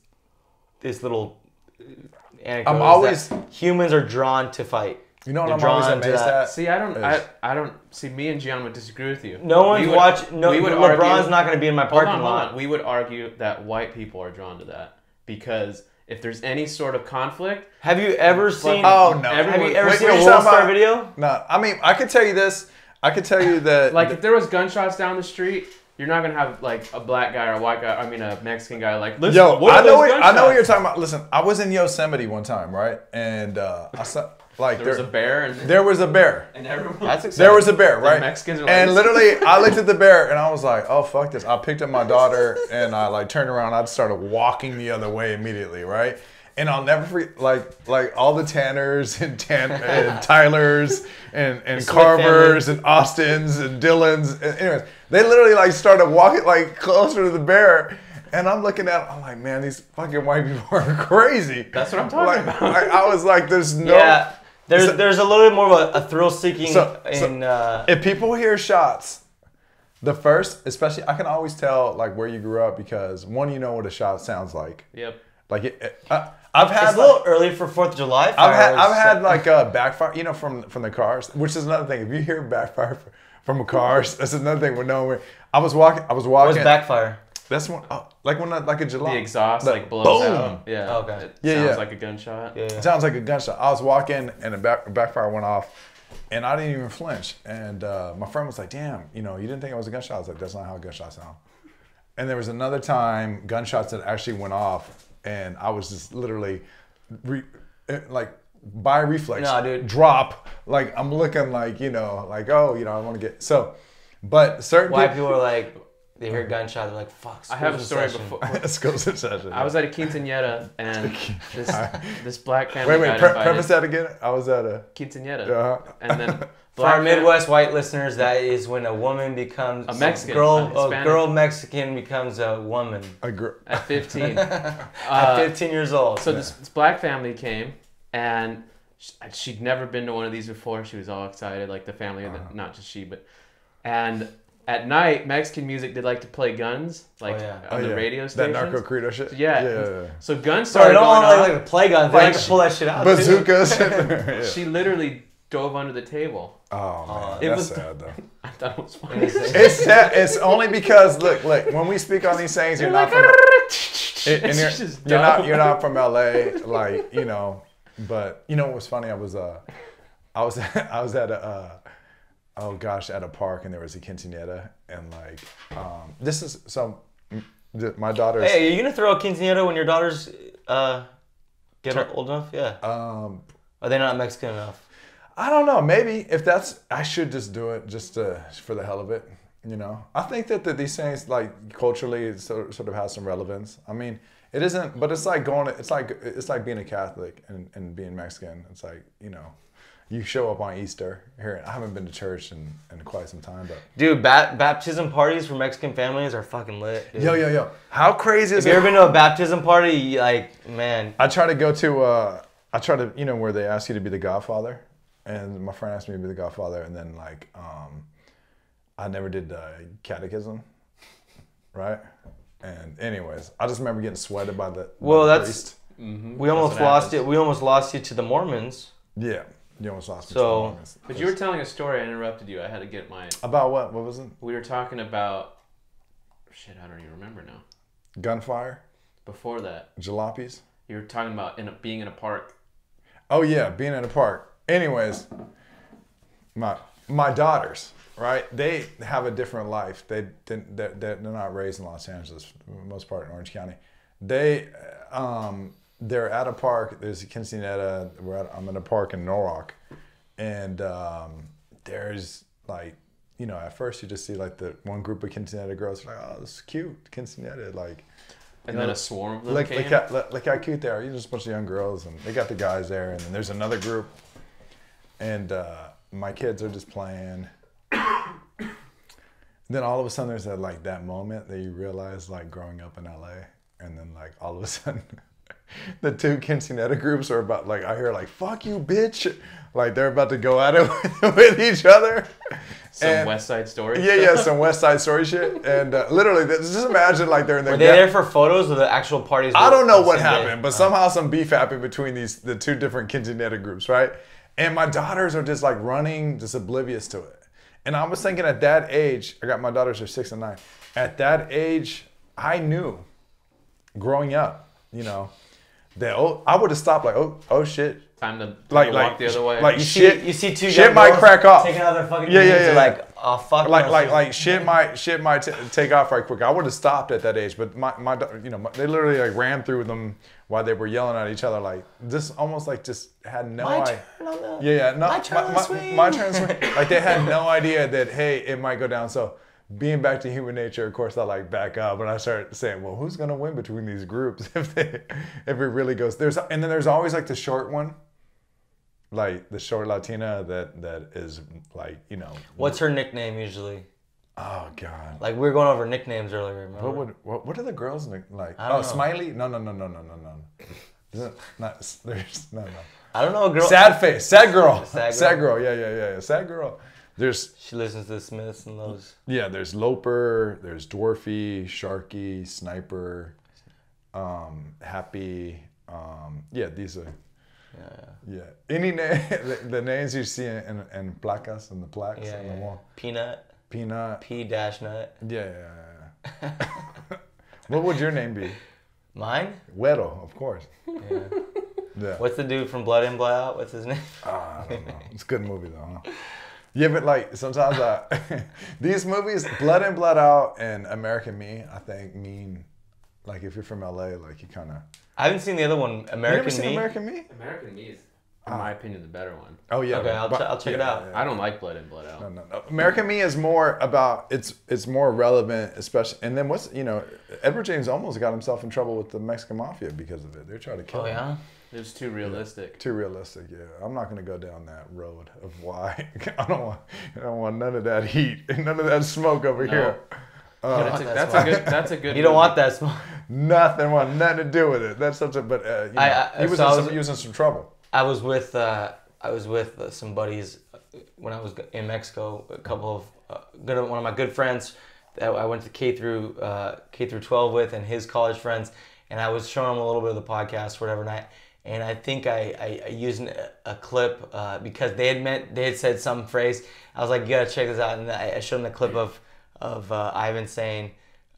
little anecdote is that humans are drawn to fight. You know what I'm always amazed at? See, I don't see. Me and Gian would disagree with you. No one's watching. No, LeBron's not going to be in my parking lot. We would argue that white people are drawn to that because if there's any sort of conflict. Have you ever seen? Oh no! Have you ever seen a World Star video? No, I mean I could tell you this. I could tell you that. Like if there was gunshots down the street. You're not gonna have like a black guy or a white guy. I mean, a Mexican guy. Like, listen, I know what you're talking about. Listen, I was in Yosemite one time, right? And I saw like there was a bear, and there was a bear. And everyone. That's exciting. There was a bear, right? Mexicans are like, and literally, I looked at the bear and I was like, "Oh fuck this!" I picked up my daughter and I like turned around. I started walking the other way immediately, right? And I'll never forget, like all the Tanners and Tylers and Carvers and Austins and Dylans. And anyways, they literally like started walking like closer to the bear. And I'm looking at it, I'm like, man, these fucking white people are crazy. That's what I'm talking about. I was like, there's no... Yeah, there's a little bit more of a thrill-seeking if people hear shots, the first, especially, I can always tell like where you grew up because one, you know what a shot sounds like. Yep. Like I've had it's a little early for 4th of July. I've had like a backfire, from the cars, which is another thing. If you hear backfire from cars, that's another thing. I was walking. What's backfire? That's one. Like when like a July. The exhaust like blows boom. out. Yeah. Oh, okay. It sounds like a gunshot. Yeah. It sounds like a gunshot. I was walking and a backfire went off, and I didn't even flinch. And my friend was like, "Damn, you didn't think it was a gunshot?" I was like, "That's not how gunshots sound." And there was another time gunshots that actually went off. And I was just literally, like, by reflex, drop. Like, I'm looking like, like, oh, I want to get, so, but certain white people are like, they hear gunshots, they're like, fuck, I have a story before. School's in session. I was at a quinceañera, and this black family Wait, preface that again? I was at a quinceañera. And then for our Midwest white listeners, that is when a woman becomes a Mexican, a girl Mexican becomes a woman. At 15. At 15 years old. So this black family came, and she'd never been to one of these before. She was all excited, like the family, not just she, and at night, Mexican music, they like to play guns, like on the radio station. That Narco Credo shit? Yeah. So guns started going on. off. They like to play guns. They like to pull that shit out. Bazookas. She literally dove under the table. Oh man, that's sad though. I thought it was funny. It's sad. It's only because look, when we speak on these things, you're not from, and you're not from LA, like But what was funny? I was at a at a park, and there was a quinceañera, and like this is so my daughter's. Hey, are you gonna throw a quinceañera when your daughters get old enough? Yeah. Are they not Mexican enough? I don't know. Maybe if that's, I should just do it just for the hell of it. I think that these things like culturally sort of has some relevance. I mean, it isn't, but it's like it's like being a Catholic and being Mexican. It's like you show up on Easter here. I haven't been to church in quite some time, but dude, baptism parties for Mexican families are fucking lit. Dude. Yo! How crazy is it? Have you ever been to a baptism party? Like, man, I try to go to where they ask you to be the godfather. And my friend asked me to be the godfather, and then like I never did catechism, right? And anyways, I just remember getting sweated by the priest. Mm-hmm. We almost lost it. We almost lost you to the Mormons. Yeah, you almost lost me to the Mormons. But you were telling a story. I interrupted you. I had to get my. About what? What was it? We were talking about. Shit, I don't even remember now. Gunfire. Before that. Jalopies. You were talking about being in a park. Oh yeah, being in a park. Anyways, my daughters, right? They have a different life. They're not raised in Los Angeles, for the most part in Orange County. They're at a park. There's a quinceañera. I'm in a park in Norwalk, and there's like at first you just see like the one group of quinceañera girls like, oh, this is cute, quinceañera, like. And then a swarm of them came. Look how cute they are. Just a bunch of young girls, and they got the guys there, and then there's another group. And my kids are just playing. Then all of a sudden there's that moment that you realize like growing up in LA, and then like all of a sudden the two quinceañera groups are about like I hear like fuck you bitch, like they're about to go at it with each other. Some West Side Story. Yeah, some West Side Story shit. And literally, just imagine like they're in their. Were they there for photos or the actual parties? I don't know what happened, but somehow some beef happened between the two different quinceañera groups, right? And my daughters are just like running, just oblivious to it. And I was thinking at that age, my daughters are 6 and 9. At that age, I knew, growing up, that I would have stopped like, oh shit. Time to walk the other way. Like you shit see two shit might crack off. Take another fucking like, oh fuck. Like shit might take off right quick. I would have stopped at that age, but my they literally like ran through them while they were yelling at each other, like this almost like just had no idea. My turn to swing. Like they had no idea that hey, it might go down. So being back to human nature, of course, I like back up and I start saying, well, who's gonna win between these groups if it really goes? And then there's always like the short one, like the short Latina that is like What's her nickname usually? Oh God! Like we were going over nicknames earlier. Remember? What are the girls like? I don't know. Smiley? No. No. I don't know a girl. Sad face. Sad girl. Sad girl. Yeah. Sad girl. She listens to the Smiths and those. Yeah, there's Loper, there's Dwarfy, Sharky, Sniper, Happy. These are. Yeah. Any name, the names you see in placas and the plaques on the wall. Peanut. P-nut. Yeah. What would your name be? Mine? Güero, of course. Yeah. What's the dude from Blood In, Blood Out? What's his name? I don't know. It's a good movie though, huh? Yeah, but like sometimes these movies, Blood In, Blood Out and American Me, I think mean like if you're from LA, like you kind of. I haven't seen the other one, American Me. You ever seen American Me? American Me is, in my opinion, the better one. Oh yeah. Okay, I'll check it out. I don't like Blood In, Blood Out. No. American Me is more about it's more relevant, especially. And then Edward James almost got himself in trouble with the Mexican mafia because of it. They're trying to kill him. Yeah. It was too realistic. Yeah, too realistic, yeah. I'm not going to go down that road of why. I don't want none of that heat and none of that smoke over here. That's a good. You don't want that smoke. Nothing to do with it. That's such a. But he was in some trouble. I was with some buddies when I was in Mexico. A couple of one of my good friends that I went to K through 12 with, and his college friends. And I was showing them a little bit of the podcast, whatever night. and I think I used a clip because they had said some phrase. I was like, you gotta check this out, and I showed them the clip of Ivan saying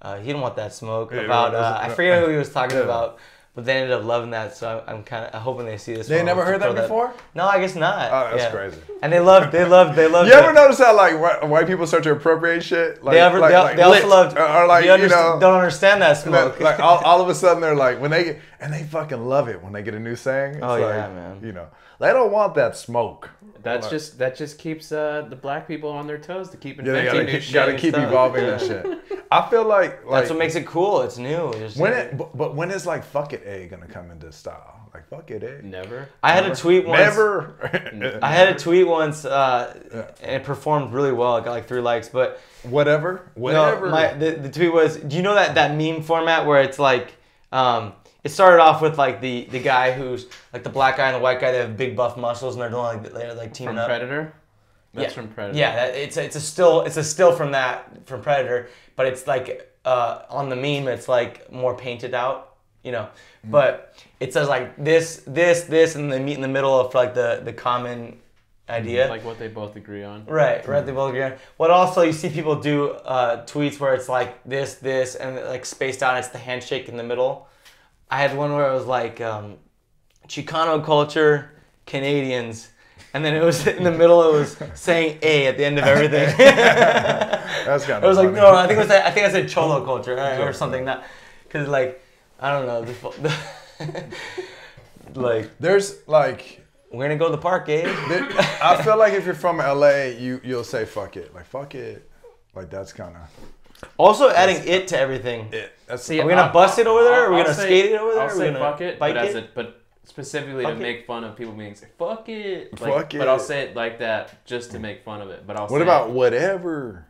he didn't want that smoke about I forget who he was talking about. But they ended up loving that, so I'm kind of hoping they see this. They never heard that before? No, I guess not. Oh, that's crazy. And they loved. You ever notice how like white people start to appropriate shit? Like, they also loved. Or like don't understand that smoke. Like all of a sudden they're like they fucking love it when they get a new saying. It's man. They don't want that smoke. That just keeps the black people on their toes to keep inventing new shit. Gotta keep evolving that shit. I feel like that's what makes it cool. It's new. But when is like fuck it A gonna come into style? Like fuck it A. Never. I had a tweet once. Never. I had a tweet once, and it performed really well. It got like 3 likes, but whatever. No, the tweet was. Do you know that meme format where it's like, it started off with like the guy who's like the black guy and the white guy. They have big buff muscles and they're doing like teaming from up. Predator. That's from Predator. Yeah, it's a still from Predator, but it's like on the meme it's like more painted out, But it says like this, and they meet in the middle of like the common idea. Like what they both agree on. Right. They both agree on. But also you see people do tweets where it's like this, and like spaced out. It's the handshake in the middle. I had one where it was like Chicano culture, Canadians. And then it was in the middle. It was saying "a" at the end of everything. That's kind of. I was like, no, I think I said Cholo culture or something. Not because like I don't know. Like there's like we're gonna go to the park, Gabe. I feel like if you're from LA, you'll say fuck it, like fuck it, like that's kind of. Also adding it to everything. Are we gonna bust it over there? Are we gonna skate it over there? I'll say fuck it, but specifically fuck to make fun of people being like, fuck it. Fuck it. But I'll say it like that just to make fun of it. But what about whatever?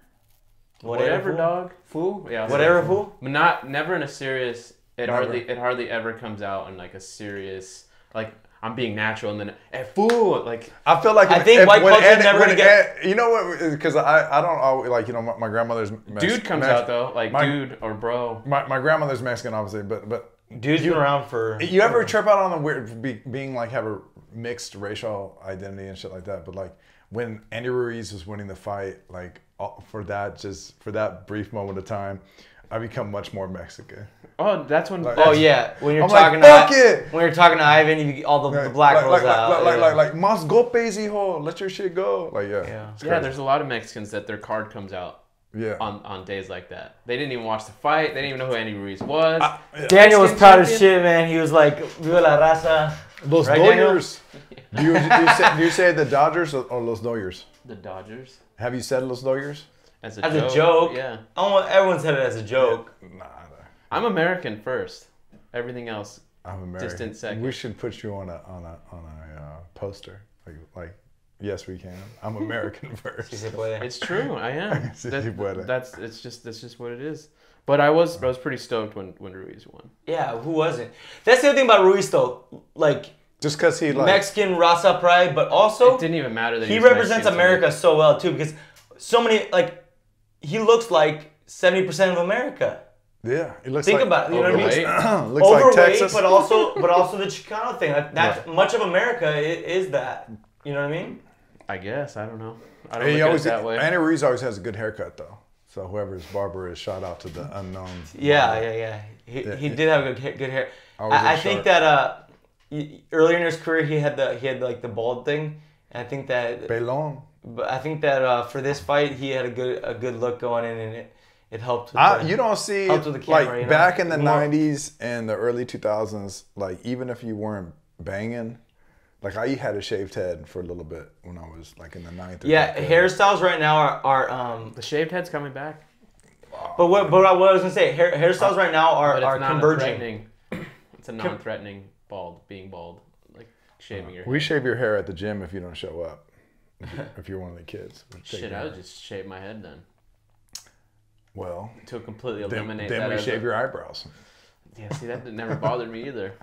Whatever, dog. Fool? Yeah. Whatever, fool? But never in a serious, it hardly ever comes out in like a serious, like, I'm being natural and then, hey, fool! Like, I feel like I think white culture is never gonna get. You know what? Because I don't always like my grandmother's dude comes out though, like dude or bro. My grandmother's Mexican, obviously, but dude's been around for. You ever trip out on the weird being like have a mixed racial identity and shit like that? But like when Andy Ruiz was winning the fight, like for that brief moment of time, I become much more Mexican. Oh, that's when. Like, yeah, when you're talking to Ivan, all the black rolls out. Like mas golpes, hijo, let your shit go. Like yeah. There's a lot of Mexicans that their card comes out. Yeah. On days like that, they didn't even watch the fight. They didn't even know who Andy Ruiz was. Daniel was proud as shit, man. He was like, "Viva la raza." Los Dodgers. Do you say the Dodgers or Los Dodgers? The Dodgers. Have you said Los Dodgers? As a joke? Yeah. Everyone said it as a joke. Yeah. Nah. I'm American first. Everything else. I'm American. Distant second. We should put you on a poster. Like yes, we can. I'm American first. It's true. I am. That's just what it is. But I was pretty stoked when Ruiz won. Yeah, who wasn't? That's the other thing about Ruiz though. Like just because he Mexican raza pride, but also it didn't even matter that he represents America so well too, because so many he looks like 70% of America. Yeah, it looks. Think like about it. You know what I mean? Looks overweight, like Texas, but also the Chicano thing. That's much of America is that. You know what I mean? I guess I don't know. I don't look at it that way. Andy Ruiz always has a good haircut though. So whoever's barber is, shout out to the unknown. Yeah. He did have good hair. I think that earlier in his career he had like the bald thing. And I think that pelón. But I think that for this fight he had a good look going in, and it helped. With you don't see with the camera, like back in the 90s and the early 2000s. Like even if you weren't banging. Like I had a shaved head for a little bit when I was like in the 9th. Yeah, hairstyles right now are the shaved head's coming back. But what I was gonna say, hairstyles right now are converging. It's a non-threatening being bald, like shaving your hair. We shave your hair at the gym if you don't show up. If you're one of the kids. Shit, I would just shave my head then. Well, to completely eliminate then that. Then we shave your eyebrows. Yeah, see that never bothered me either.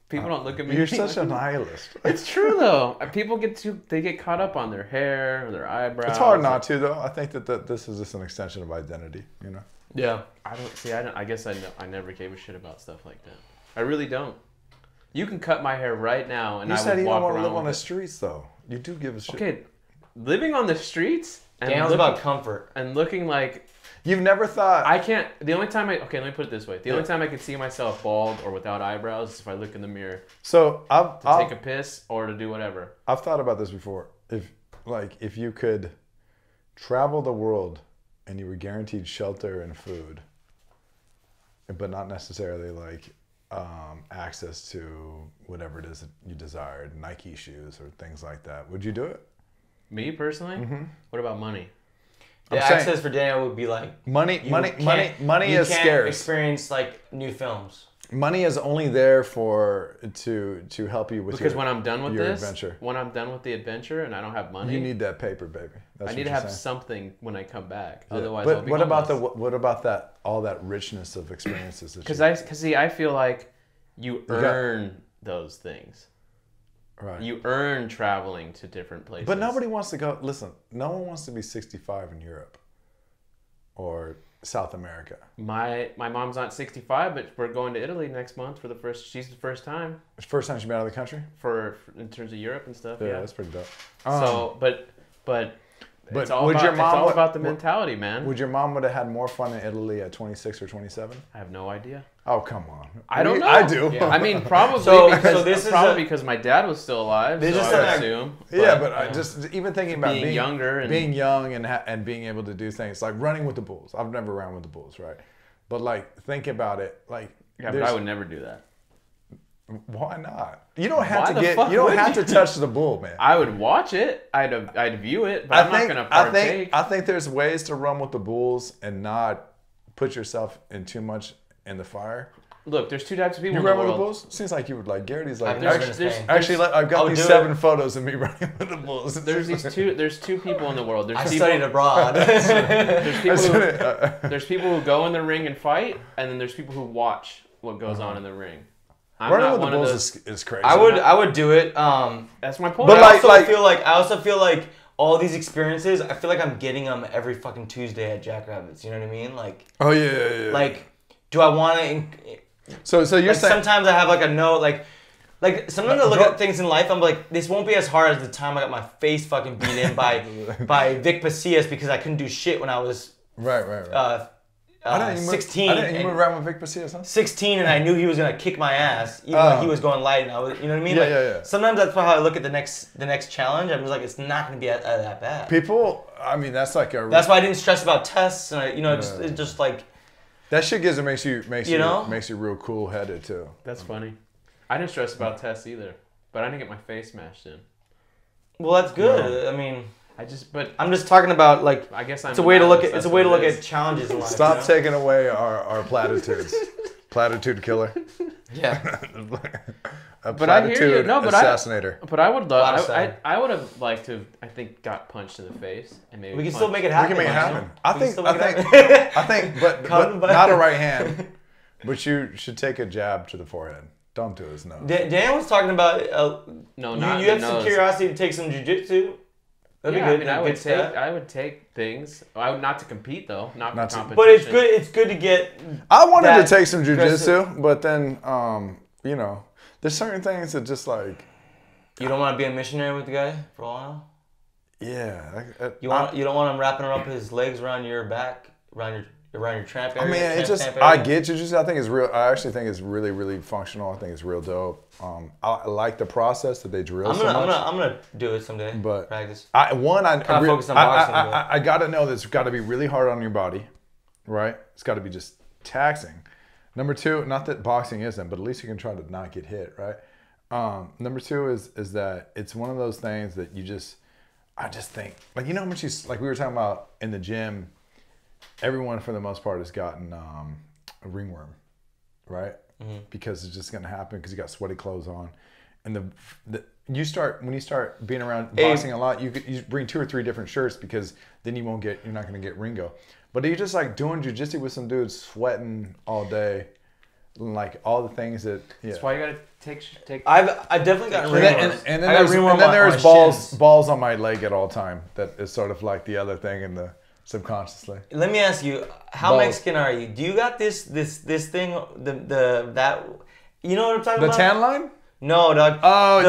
People don't look at me. You're such a nihilist. It's true though. People get caught up on their hair or their eyebrows. It's hard not to though. I think that this is just an extension of identity. You know. Yeah. I guess I never gave a shit about stuff like that. I really don't. You can cut my hair right now, and you I said would you walk don't want to around live on with the it. streets, though. You do give a shit. Okay, living on the streets and Daniel's about comfort. and looking like You've never thought. I can't. The only time let me put it this way: the only time I could see myself bald or without eyebrows is if I look in the mirror So to take a piss or to do whatever. I've thought about this before. If you could travel the world and you were guaranteed shelter and food, but not necessarily like access to whatever it is that you desired, Nike shoes or things like that, would you do it? Me personally, what about money? The access for Daniel would be like money is scarce. You can't experience like new films. Money is only there to help you with because when I'm done with your this adventure. When I'm done with the adventure and I don't have money, You need that paper, baby. That's I need to have something when I come back. Yeah. Otherwise, but I'll be what homeless. about all that richness of experiences? Because I feel like you earn those things. Right. You earn traveling to different places. But nobody wants to go. Listen, no one wants to be 65 in Europe or South America. My mom's not 65, but we're going to Italy next month for the first. She's the first time. First time she's been out of the country. For in terms of Europe and stuff. Yeah, that's pretty dope. So, but it's all would about, your mom? It's all about the mentality, man. Would your mom would have had more fun in Italy at 26 or 27? I have no idea. Oh, come on. I don't know. I do. Yeah. I mean, probably because my dad was still alive. This so is I would assume. Yeah, but I just even thinking about being younger and being young and being able to do things like running with the bulls. I've never ran with the bulls, right? But like think about it, like but I would never do that. Why not? You don't have Why to the get. fuck You don't would have you? to touch the bull, man. I would watch it. I'd view it, but I'm not gonna partake. I think there's ways to run with the bulls and not put yourself in too much in the fire. Look, there's two types of people You in the run with the world. bulls? Seems like you would like. Garrity's like. Actually, I've got these 7 photos of me running with the bulls. There's two people in the world. I studied abroad. There's people who go in the ring and fight, and then there's people who watch what goes on in the ring. Running with the bulls is crazy. I would do it. That's my point. But I also feel like all these experiences, I feel like I'm getting them every fucking Tuesday at Jackrabbits. You know what I mean? Like. Oh yeah. Like, do I want to? So you're saying sometimes I have like a note like sometimes I look at things in life. I'm like, this won't be as hard as the time I got my face fucking beat in by Vic Pasillas because I couldn't do shit when I was right. 16. You moved around with Vic Pasillas, huh? 16, and I knew he was gonna kick my ass, even when he was going light. And I was, you know what I mean? Yeah. Sometimes that's how I look at the next challenge. I'm just like, it's not gonna be that bad. People, I mean, that's like a. That's why I didn't stress about tests, and it's just like. That shit makes you real cool headed too. That's funny. I didn't stress about tests either, but I didn't get my face smashed in. Well, that's good. I mean. I'm just talking about like. I guess it's a way to look at challenges in life. Stop taking away our platitudes. Platitude killer. Yeah. But I hear you. No, but assassinator. I would love. I would have liked to. I think got punched in the face and maybe. We can still make it happen. We can make it happen. I think, but not a right hand. But you should take a jab to the forehead. Don't do his nose. Dan was talking about. No, not you have some curiosity to take some jiu-jitsu. That'd be good. I mean, I would take things. I would not to compete though, not for competition. But it's good. It's good to get. I wanted to take some jiu-jitsu, but then there's certain things that just like. You don't want to be a missionary with the guy for a while. Yeah. You don't want him wrapping up his legs around your back, around your tramp area. I mean, it's just I get jiu-jitsu. I think it's real. I actually think it's really, really functional. I think it's real dope. I like the process that they drill. I'm gonna do it someday. But practice. I focus on boxing. I gotta know that it's got to be really hard on your body, right? It's got to be just taxing. Number 2, not that boxing isn't, but at least you can try to not get hit, right? Number 2 is that it's one of those things that I just think like how much like we were talking about in the gym. Everyone, for the most part, has gotten a ringworm, right? Mm-hmm. Because it's just going to happen because you got sweaty clothes on, and when you start being around boxing a lot, you bring 2 or 3 different shirts because then you're not going to get Ringo. But you're just like doing jiu-jitsu with some dudes sweating all day, like all the things that. Yeah. That's why you got to take. I've definitely gotten ringworms. And then there's balls on my leg at all time. That is sort of like the other thing in the. Subconsciously. Let me ask you, how Mexican are you? Do you got this thing, that you know what I'm talking about? The tan line? No, dog. Oh,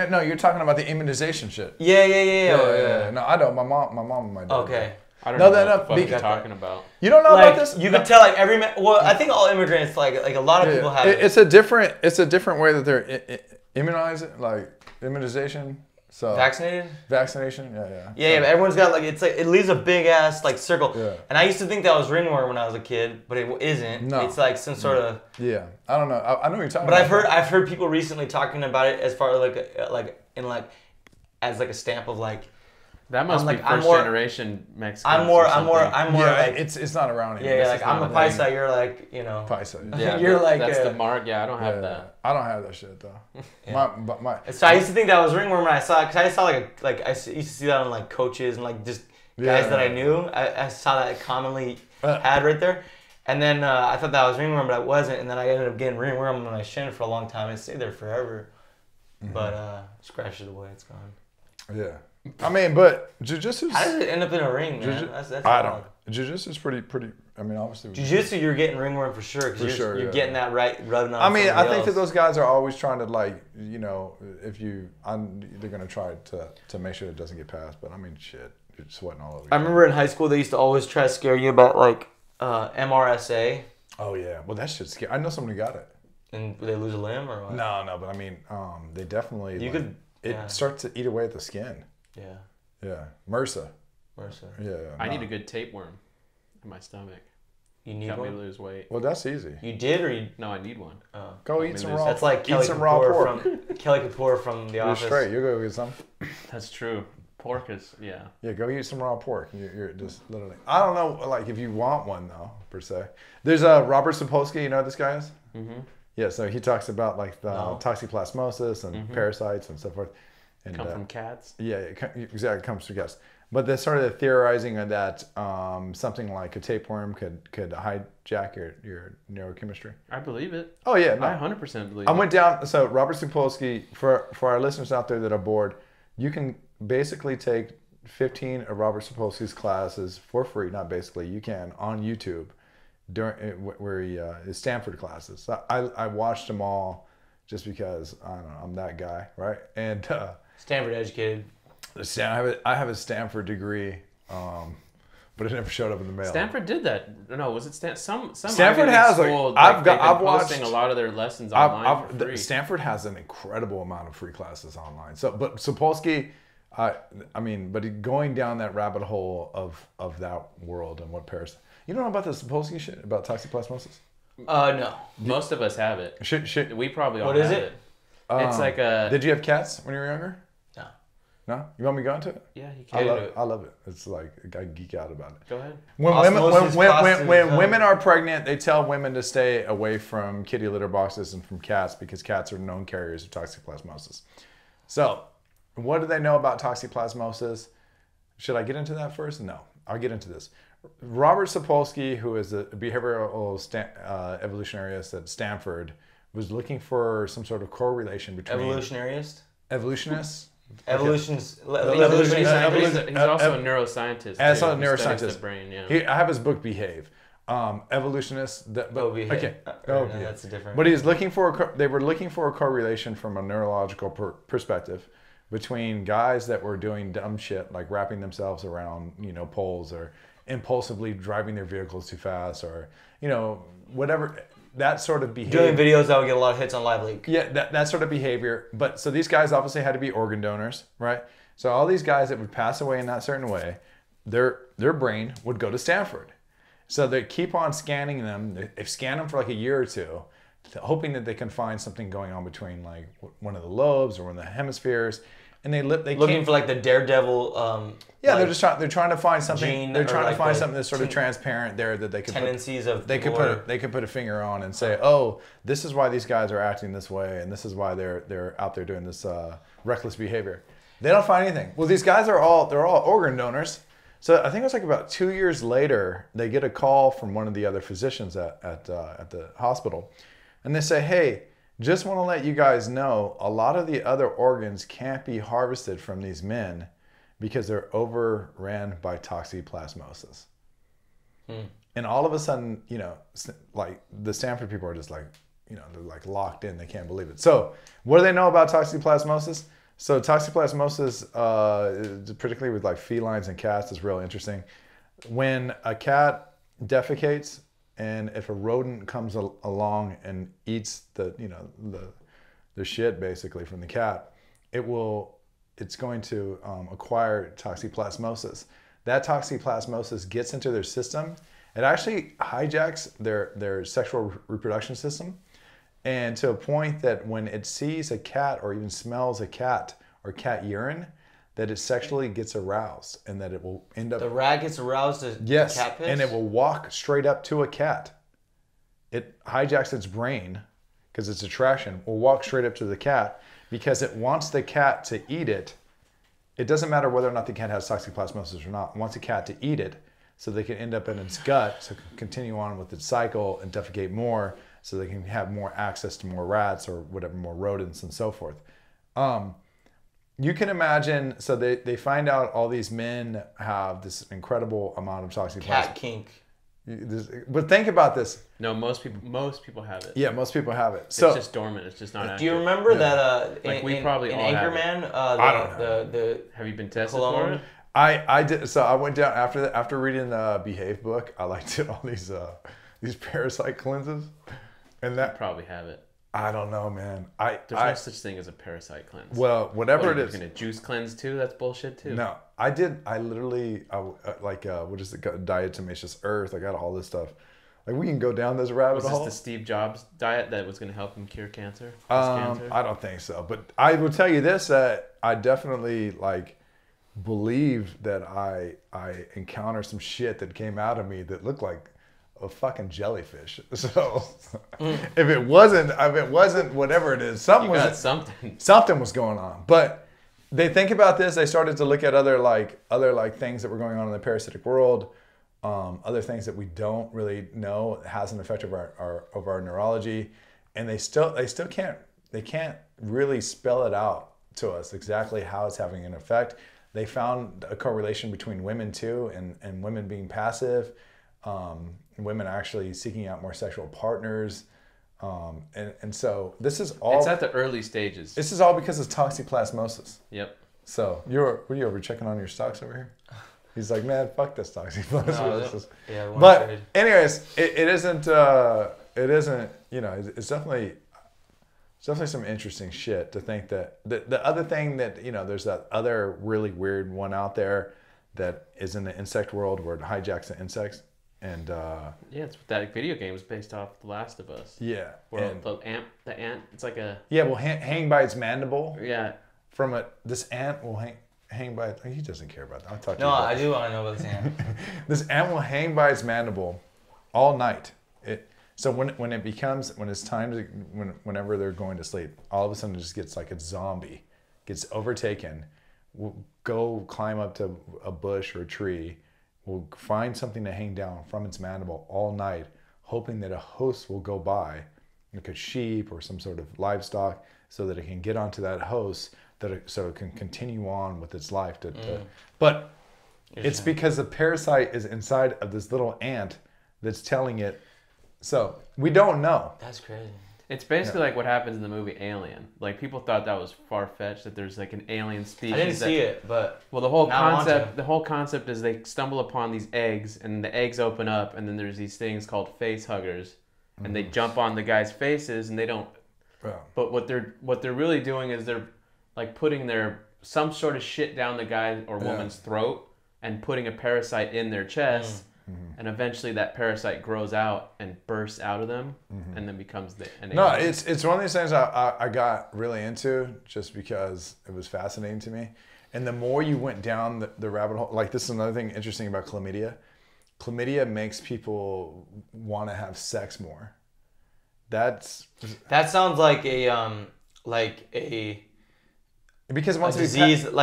no, you're talking about the immunization shit. Yeah. No, I don't. My mom and my dad. Okay. I don't know what you're talking about. You don't know like, about this? You could tell like every well, I think all immigrants like a lot of people have it. It's a different way that they're immunizing, like immunization. So vaccination, yeah. But everyone's got like it's like it leaves a big ass like circle. Yeah. And I used to think that was ringworm when I was a kid, but it isn't. No. It's like some sort of. Yeah, I don't know. I know what you're talking about. But I've heard people recently talking about it as far as as like a stamp of like. That must be first generation Mexican. I'm more like it's not around anymore. Yeah, like I'm a paisa, you're like, Paisa. Yeah, you're like that's the mark. Yeah, I don't have that. I don't have that shit though. So I used to think that was ringworm when I saw it, because I saw I used to see that on like coaches and like just guys that I knew. I saw that commonly had right there, and then I thought that was ringworm, but it wasn't, and then I ended up getting ringworm on my shin for a long time. It stayed there forever, but scratched it away. It's gone. Yeah. I mean, but jiu-jitsu. How does it end up in a ring, man? That's I don't. Jiu-jitsu is pretty. I mean, obviously. Jiu-jitsu, you're getting ringworm for sure. You're getting that right rubbing on. I mean, I think that those guys are always trying to like, they're gonna try to make sure it doesn't get past. But I mean, shit, you're sweating all over. I remember in high school they used to always try to scare you about like MRSA. Oh yeah, well that shit's scary. I know somebody got it. And they lose a limb or what? No, but I mean, they definitely. You could. It starts to eat away at the skin. Yeah. Yeah. MRSA. Yeah. I need a good tapeworm in my stomach. You need Help one? me lose weight. Well, that's easy. You did or you? No, I need one. Go eat some raw. That's like Kelly Kapoor from The Office. You're straight. You go get some. That's true. Pork is Yeah, go eat some raw pork. You're just literally. I don't know, like if you want one though per se. There's Robert Sapolsky. You know who this guy is? Mm-hmm. Yeah, so he talks about like the toxoplasmosis and parasites and so forth. And, come from cats? Yeah, exactly. It comes from cats. But they started theorizing that something like a tapeworm could hijack your neurochemistry. I believe it. Oh, yeah. No. I 100% believe it. I went down, so Robert Sapolsky, for our listeners out there that are bored, you can basically take 15 of Robert Sapolsky's classes for free, not basically, you can, on YouTube, where his Stanford classes. So I watched them all just because, I don't know, I'm that guy, right? And Stanford educated. I have a Stanford degree, but it never showed up in the mail. Stanford did that. No, was it some Stanford has school, I've posting a lot of their lessons online for free. Stanford has an incredible amount of free classes online. So, but Sapolsky, but going down that rabbit hole of that world and what Paris. You don't know about the Sapolsky shit about toxoplasmosis? No. Most of us have it. Shit. We probably all What have is it. It's like a. Did you have cats when you were younger? No. No? You want me to go into it? Yeah, you can. I love it. It's like I geek out about it. Go ahead. When women are pregnant, they tell women to stay away from kitty litter boxes and from cats because cats are known carriers of toxoplasmosis. So, what do they know about toxoplasmosis? Should I get into that first? No, I'll get into this. Robert Sapolsky, who is a behavioral evolutionarist at Stanford, was looking for some sort of correlation between evolutionarist. He's also a neuroscientist. As a neuroscientist, the brain. Yeah. I have his book Behave. Evolutionist. Behave. Okay. No, that's a different. But he's looking for. They were looking for a correlation from a neurological perspective between guys that were doing dumb shit like wrapping themselves around poles or impulsively driving their vehicles too fast or whatever. That sort of behavior. Doing videos that would get a lot of hits on Live Leak. Yeah, that sort of behavior. But so these guys obviously had to be organ donors, right? So all these guys that would pass away in that certain way, their brain would go to Stanford. So they keep on scanning them. They scan them for like a year or two, hoping that they can find something going on between like one of the lobes or one of the hemispheres. And they looking for like the daredevil. Yeah, they're trying to find something. They're trying to find something that's sort of transparent there that they could put a finger on and say, oh, this is why these guys are acting this way, and this is why they're out there doing this reckless behavior. They don't find anything. Well, these guys they're all organ donors. So I think it was like about 2 years later, they get a call from one of the other physicians at the hospital, and they say, hey, just want to let you guys know, a lot of the other organs can't be harvested from these men because they're overran by toxoplasmosis. And all of a sudden, like the Stanford people are just like, they're like locked in. They can't believe it. So what do they know about toxoplasmosis? So toxoplasmosis, particularly with like felines and cats, is real interesting. When a cat defecates, and if a rodent comes along and eats the shit basically from the cat, it's going to acquire toxoplasmosis. That toxoplasmosis gets into their system. It actually hijacks their sexual reproduction system, and to a point that when it sees a cat or even smells a cat or cat urine, that it sexually gets aroused, and that it will end up... The rat gets aroused to yes, cat piss? And it will walk straight up to a cat. It hijacks its brain, because its attraction, will walk straight up to the cat, because it wants the cat to eat it. It doesn't matter whether or not the cat has toxoplasmosis or not. It wants the cat to eat it, so they can end up in its gut, so it can continue on with its cycle and defecate more, so they can have more access to more rats or whatever, more rodents and so forth. You can imagine, so they find out all these men have this incredible amount of toxoplasmosis. Cat kink. But think about this. No, most people have it. Yeah, most people have it. So it's just dormant. It's just not active. Do you remember that we probably all Anchorman? I don't know. Have you been tested for it? I did. So I went down after reading the Behave book. I did all these parasite cleanses, and that you probably have it. I don't know, man. There's no such thing as a parasite cleanse. Well, whatever it is. You're gonna juice cleanse too? That's bullshit too. No, I did. I literally what is it? Diatomaceous earth. I got all this stuff. Like, we can go down this rabbit hole. Was this the Steve Jobs diet that was going to help him cure cancer? I don't think so. But I will tell you this, that I definitely believe that I encountered some shit that came out of me that looked like a fucking jellyfish. So if it wasn't whatever it is, something was going on. But they think about this. They started to look at other things that were going on in the parasitic world, other things that we don't really know has an effect of our neurology, and they can't really spell it out to us exactly how it's having an effect. They found a correlation between women too, and women being passive, women actually seeking out more sexual partners. And so this is all... It's at the early stages. This is all because of toxoplasmosis. Yep. So, were you over checking on your stocks over here? He's like, man, fuck this toxoplasmosis. No, but anyways, it isn't, it's definitely some interesting shit to think that the other thing that, there's that other really weird one out there that is in the insect world where it hijacks the insects. And it's that video game is based off The Last of Us. Yeah. Where the ant, it's like a... Yeah, will hang by its mandible. Yeah. This ant will hang by... He doesn't care about that. I'll talk to you about I do want to know about this ant. This ant will hang by its mandible all night. So whenever they're going to sleep, all of a sudden it just gets like a zombie, gets overtaken, will go climb up to a bush or a tree, will find something to hang down from its mandible all night, hoping that a host will go by, like a sheep or some sort of livestock, so that it can get onto that host, so it can continue on with its life. But it's because the parasite is inside of this little ant that's telling it. So we don't know. That's crazy. It's basically like what happens in the movie Alien. Like, people thought that was far-fetched, that there's like an alien species. I didn't see it, but well, the whole concept is they stumble upon these eggs, and the eggs open up, and then there's these things called face huggers, and they jump on the guys' faces, and they don't. Yeah. But what they're really doing is they're like putting some sort of shit down the guy or woman's throat and putting a parasite in their chest. And eventually that parasite grows out and bursts out of them, and then becomes an alien. No, it's one of these things I got really into just because it was fascinating to me. And the more you went down the rabbit hole, like, this is another thing interesting about chlamydia. Chlamydia makes people want to have sex more. That sounds like because it wants to disease, it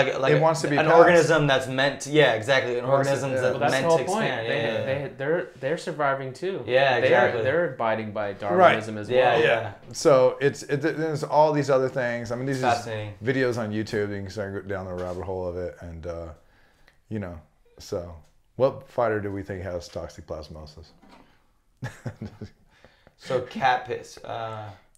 wants to be an organism that's meant to, an organism that's meant to expand. They're surviving too. Yeah, exactly. They're abiding by Darwinism as well. Yeah. So there's all these other things. I mean, these are videos on YouTube. You can start down the rabbit hole of it, and So, what fighter do we think has toxoplasmosis? So cat piss.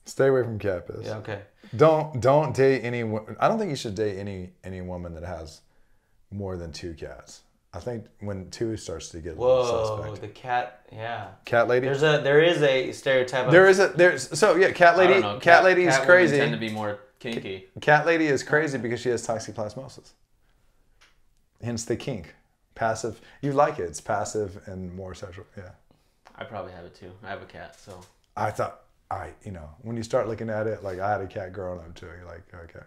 Stay away from cat piss. Yeah. Okay. Don't date any. I don't think you should date any woman that has more than 2 cats. I think when 2 starts to get a little suspect. Whoa, the cat. Yeah. Cat lady. There is a stereotype. Cat lady. Cat lady is crazy. Tend to be more kinky. Cat lady is crazy because she has toxoplasmosis. Hence the kink. Passive. You like it. It's passive and more sexual. Yeah. I probably have it too. I have a cat, so. I thought, when you start looking at it, like I had a cat growing up too. You're like, okay.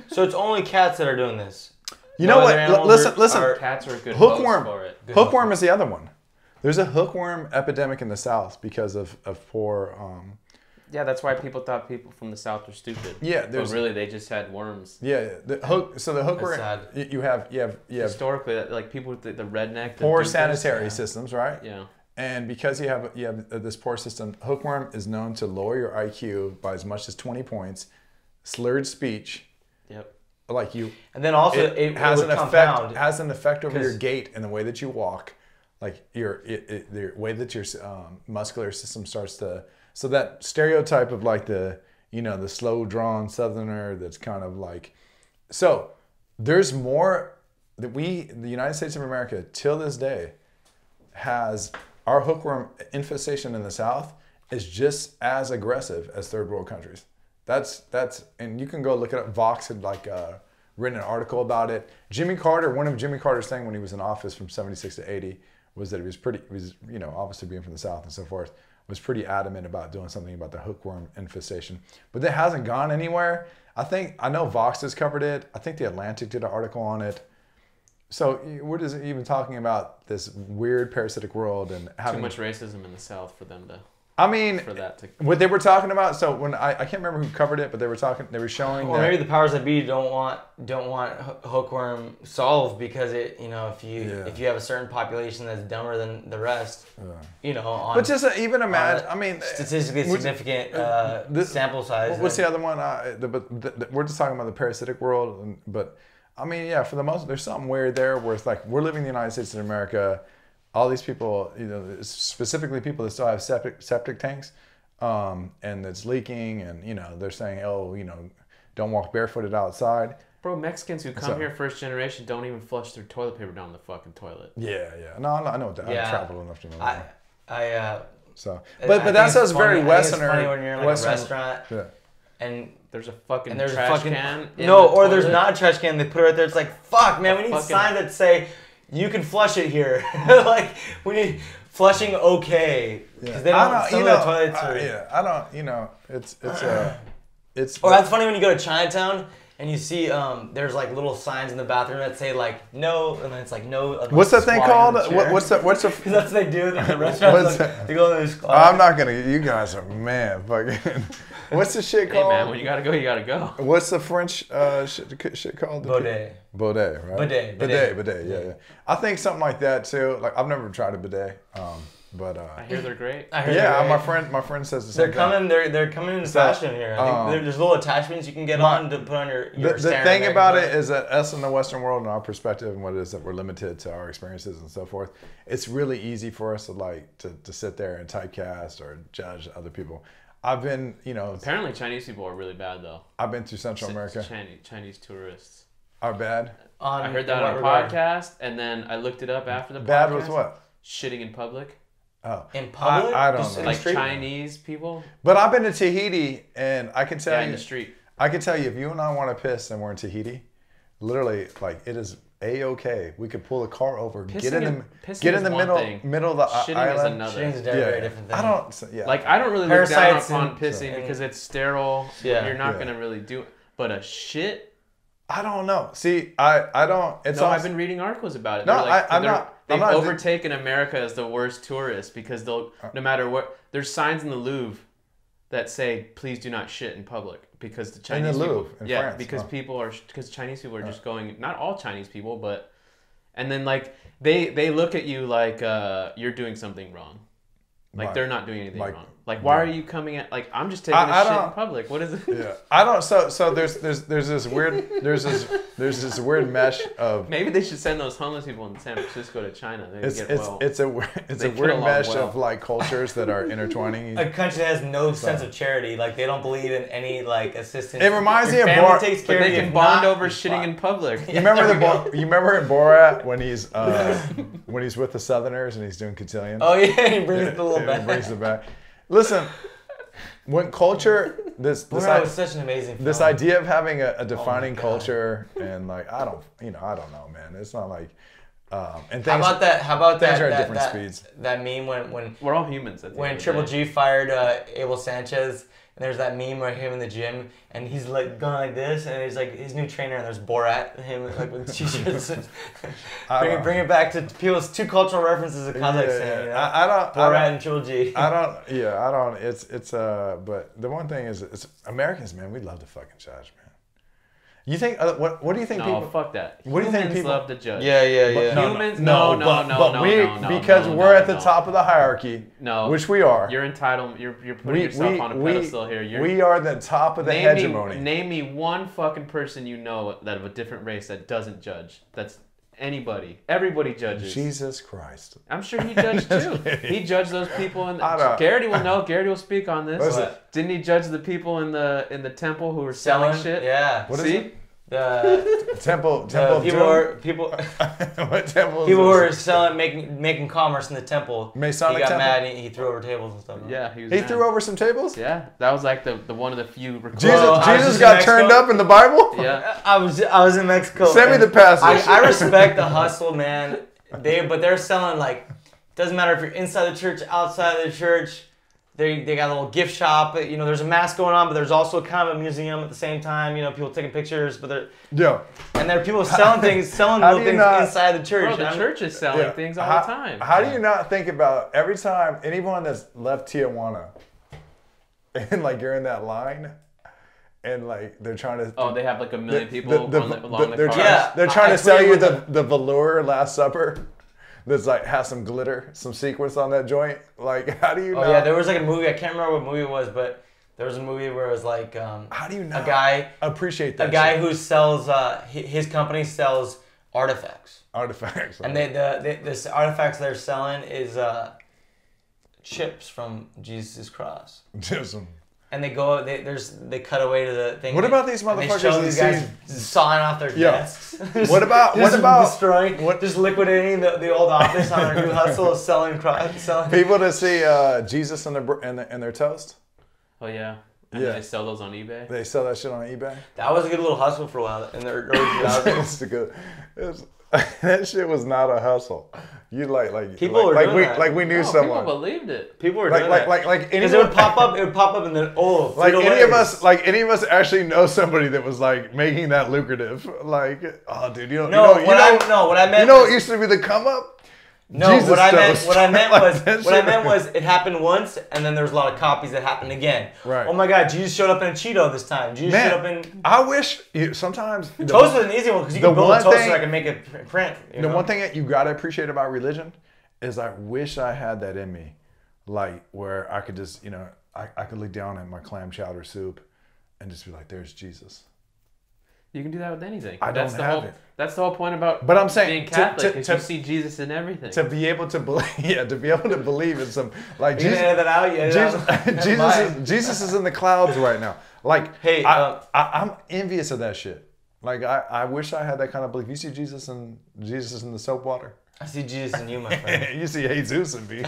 So it's only cats that are doing this. You know what? Listen. Cats are a good hookworm for it. Hookworm is the other one. There's a hookworm epidemic in the South because of poor. Yeah, that's why people thought people from the South were stupid. Yeah, but really they just had worms. Yeah, the hookworm. You have historically, like people with the redneck. Poor sanitary systems, right? Yeah. And because you have this poor system, hookworm is known to lower your IQ by as much as 20 points. Slurred speech. Yep. Like you. And then also it has an effect. Has an effect over your gait and the way that you walk, like the way that your muscular system starts to. So that stereotype of like the slow drawn Southerner that's kind of like. So there's more that the United States of America till this day has. Our hookworm infestation in the South is just as aggressive as third world countries. That's and you can go look it up. Vox had written an article about it. One of Jimmy Carter's thing when he was in office from 76 to 80 was that he was obviously being from the South and so forth, was pretty adamant about doing something about the hookworm infestation. But that hasn't gone anywhere. I know Vox has covered it. I think The Atlantic did an article on it. So we're just even talking about this weird parasitic world and having too much racism in the South for them to. For that to. What they were talking about. So when I can't remember who covered it, but they were showing. Well, maybe the powers that be don't want hookworm solved because if you have a certain population that's dumber than the rest, but just even imagine. Statistically significant sample size. What's the other one? We're just talking about the parasitic world, but. For the most, there's something weird there where it's like we're living in the United States of America. All these people, specifically people that still have septic tanks, and it's leaking, and they're saying, don't walk barefooted outside. Bro, Mexicans who come here first generation don't even flush their toilet paper down the fucking toilet. Yeah. No, I know what that. Yeah. I've traveled enough to know that. But that sounds very Westerner. It's funny when you're in like a restaurant. Yeah. And there's a fucking trash can. There's not a trash can. They put it right there. It's like, fuck, man. We need signs that say you can flush it here. Like we need flushing okay because they don't. Some of the toilets are. It's. Or that's funny when you go to Chinatown and you see there's like little signs in the bathroom that say like no, and then it's like no. What's that thing called? What's the? Because that's what they do in the restaurants. They go in those. I'm not gonna. You guys are fucking. What's the shit called? Hey man, when you gotta go, you gotta go. What's the French shit called? Bidet. Bidet, right? Bidet. Yeah. I think something like that too. Like I've never tried a bidet, but I hear they're great. My friend says the same thing. They're coming into fashion here. I think there's little attachments you can get on to put on your the thing about it is that us in the Western world and our perspective and what it is that we're limited to our experiences and so forth, it's really easy for us to sit there and typecast or judge other people. I've been, Apparently Chinese people are really bad though. I've been to Central America. Chinese tourists are bad. I heard that on a podcast, and then I looked it up after the podcast. Bad was what? Shitting in public. Oh, in public? I don't know. Like Chinese people. But I've been to Tahiti, and I can tell you in the street. I can tell you if you and I want to piss and we're in Tahiti, literally, like it is A-okay. We could pull the car over, get in the middle of the Shitting island. Is another. Shitting is a very different thing. I don't really look down upon pissing because it's sterile. Yeah. You're not gonna really do it. But a shit. I don't know. See, I don't. I've been reading articles about it. No, I'm not. They've overtaken America as the worst tourists because they'll no matter what. There's signs in the Louvre that say please do not shit in public because the Chinese France, because Chinese people are just going. Not all Chinese people, but and then like they look at you like you're doing something wrong. Like they're not doing anything wrong. Like why are you coming at like I'm just taking a shit in public? What is it? Yeah, I don't. So there's this weird mesh of. Maybe they should send those homeless people in San Francisco to China. It's a weird mesh of like cultures that are intertwining. A country that has no sense of charity, like they don't believe in any like assistance. It reminds me of Borat. But they can bond over shitting in public. You remember you remember in Borat when he's with the Southerners and he's doing cotillion? Oh yeah, he brings the little back. He brings it back. Listen, when culture, this was such an amazing film. This idea of having a defining culture and like I don't know, man. It's not like and things. How about that? Are at different speeds. That meme when we're all humans. When Triple G fired Abel Sanchez. And there's that meme where him in the gym, and he's like going like this, and he's like his new trainer, and there's Borat, him like with t-shirts. bring it back to people's two cultural references of Kazakhstan. You know? I don't. Borat and Triple G. I don't. It's but the one thing is, it's Americans, man. We love to fucking judge, man. You think what do you think people? No, fuck that. What do you think people love to judge? Yeah. Humans, no. Because we're at the top of the hierarchy. No, which we are. You're entitled. You're putting yourself on a pedestal here. We are the top of the hegemony. Name me one fucking person you know that of a different race that doesn't judge. That's anybody. Everybody judges. Jesus Christ. I'm sure he judged too. He judged those people in Garrity will know. Garrity will speak on this. Didn't he judge the people in the temple who were selling shit? Yeah. What is it? The temple people what temple? People who were selling making commerce in the temple. Masonic he got temple? mad and he threw over tables and stuff. Yeah, he threw over some tables. Yeah, that was like the one of the few. Jesus got turned up in the Bible. Yeah, I was in Mexico. Send me the passage. I respect the hustle, man. But they're selling like doesn't matter if you're inside the church, outside the church. They got a little gift shop. You know, there's a mass going on, but there's also kind of a museum at the same time. You know, people taking pictures, but they're and there are people selling things, little things inside the church. Bro, the church is selling things all the time. How do you not think about every time anyone that's left Tijuana and like you're in that line? And like they're trying to. Oh, they have like a million people along the they're cars. They're trying to sell you the velour Last Supper. That's like has some glitter, some sequins on that joint. Like, how do you? Yeah, there was like a movie. I can't remember what movie it was, but there was a movie where it was like. How do you not? A guy appreciate that. A guy who sells. His company sells artifacts. Artifacts. And this artifacts they're selling is chips from Jesus' cross. And they cut away to the thing. What about these motherfuckers? They show these guys sawing off their desks. What about destroying? Just liquidating the old office on their new hustle of selling people to see Jesus and their toast? Oh yeah. And they sell those on eBay. They sell that shit on eBay. That was a good little hustle for a while in the early 2000s. That shit was not a hustle. You people were doing that. Like we knew someone. People believed it. People were doing that. Because it would pop up. It would pop up and then any of us actually know somebody that was like making that lucrative. Like, oh dude, what I meant. You know what used to be the come up? No, Jesus what I meant like was it happened once and then there was a lot of copies that happened again. Right. Oh my God, Jesus showed up in a Cheeto this time. Jesus showed up in. I wish sometimes toast is an easy one because you can build a toaster that can make it print. The one thing that you gotta appreciate about religion is I wish I had that in me, like where I could just I could look down at my clam chowder soup and just be like, there's Jesus. You can do that with anything. That's the whole point about but I'm saying, being Catholic is you see Jesus in everything. To be able to believe in some like Jesus. Edit that out, Jesus is in the clouds right now. Like, hey, I'm envious of that shit. Like, I wish I had that kind of belief. You see Jesus in the soap water. I see Jesus in you, my friend. You see Jesus in me.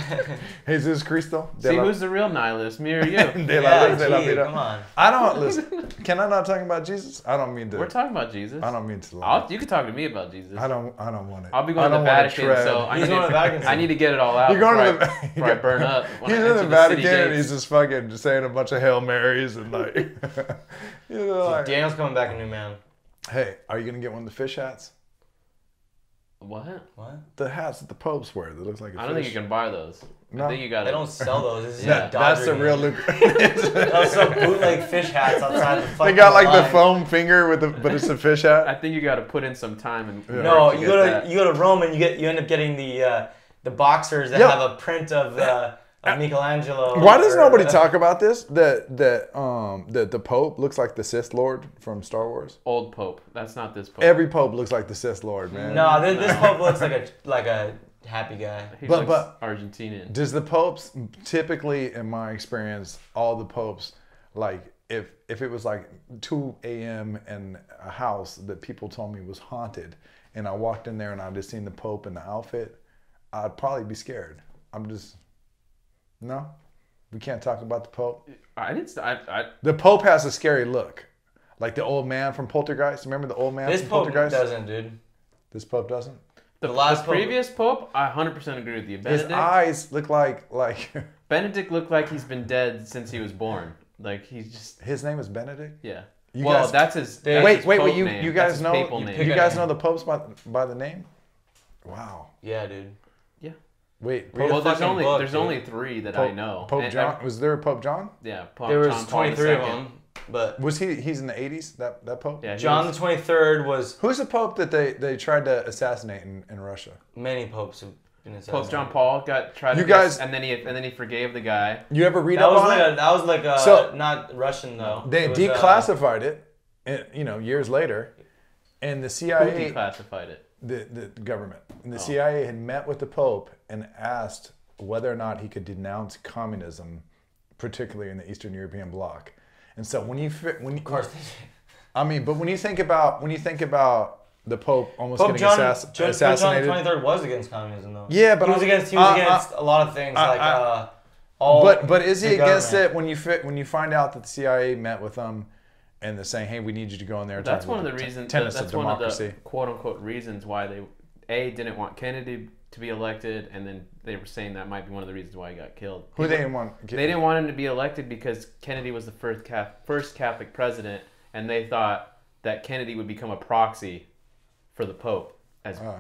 Jesus Cristo. See who's the real nihilist, me or you? Come on. I don't listen. Can I not talk about Jesus? I don't mean to. We're talking about Jesus. I don't mean to lie. You can talk to me about Jesus. I don't want it. I'll be going to the Vatican, so I need to get it all out. You're going to the before I burn up. He's in the Vatican and he's just fucking saying a bunch of Hail Marys and like. Daniel's coming back a new man. Hey, are you gonna get one of the fish hats? What? The hats that the popes wear that looks like a fish. I don't think you can buy those. No. I think you got. They don't sell those. That's the real look. They'll sell bootleg fish hats outside the fucking They got like line. the foam finger but it's a fish hat. I think you got to put in some time and. Yeah. No, you go to Rome and you end up getting the boxers that have a print of Michelangelo. Why does nobody talk about this? That the Pope looks like the Sith Lord from Star Wars. Old Pope. That's not this Pope. Every Pope looks like the Sith Lord, man. No, this Pope looks like a happy guy. He looks Argentinian. Does the popes typically, in my experience, all the popes, like if it was like 2 a.m. in a house that people told me was haunted, and I walked in there and I just seen the Pope in the outfit, I'd probably be scared. No, we can't talk about the Pope. The Pope has a scary look, like the old man from Poltergeist. Remember the old man from Poltergeist? This Pope doesn't, dude. This Pope doesn't. The previous Pope, I 100% agree with you. Benedict, his eyes look like. Benedict looked like he's been dead since he was born. Like he's just. His name is Benedict. Yeah. That's his. Wait. You guys know the popes by the name? Wow. Yeah, dude. Yeah. Wait. There's only 3 that I know. Pope John. Was there a Pope John? Yeah. There was 23 of them. But was he's in the 80s? That Pope? Yeah. John the 23rd was. Who's the Pope that they tried to assassinate in Russia? Many popes have been assassinated. Pope John Paul got tried. And then he forgave the guy. You ever read up on it? That was like not Russian though. They declassified it, years later, and the CIA. Who declassified it? The government. And the CIA had met with the Pope and asked whether or not he could denounce communism, particularly in the Eastern European bloc. And so when you think about the Pope almost getting assassinated. John 23rd was against communism though. Yeah, but he was against a lot of things But is he against it when you find out that the CIA met with them and they're saying, hey, we need you to go in there and that's one of the reasons. That's one of the quote unquote reasons why they didn't want Kennedy to be elected, and then they were saying that might be one of the reasons why he got killed. They didn't want him to be elected because Kennedy was the first Catholic president, and they thought that Kennedy would become a proxy for the Pope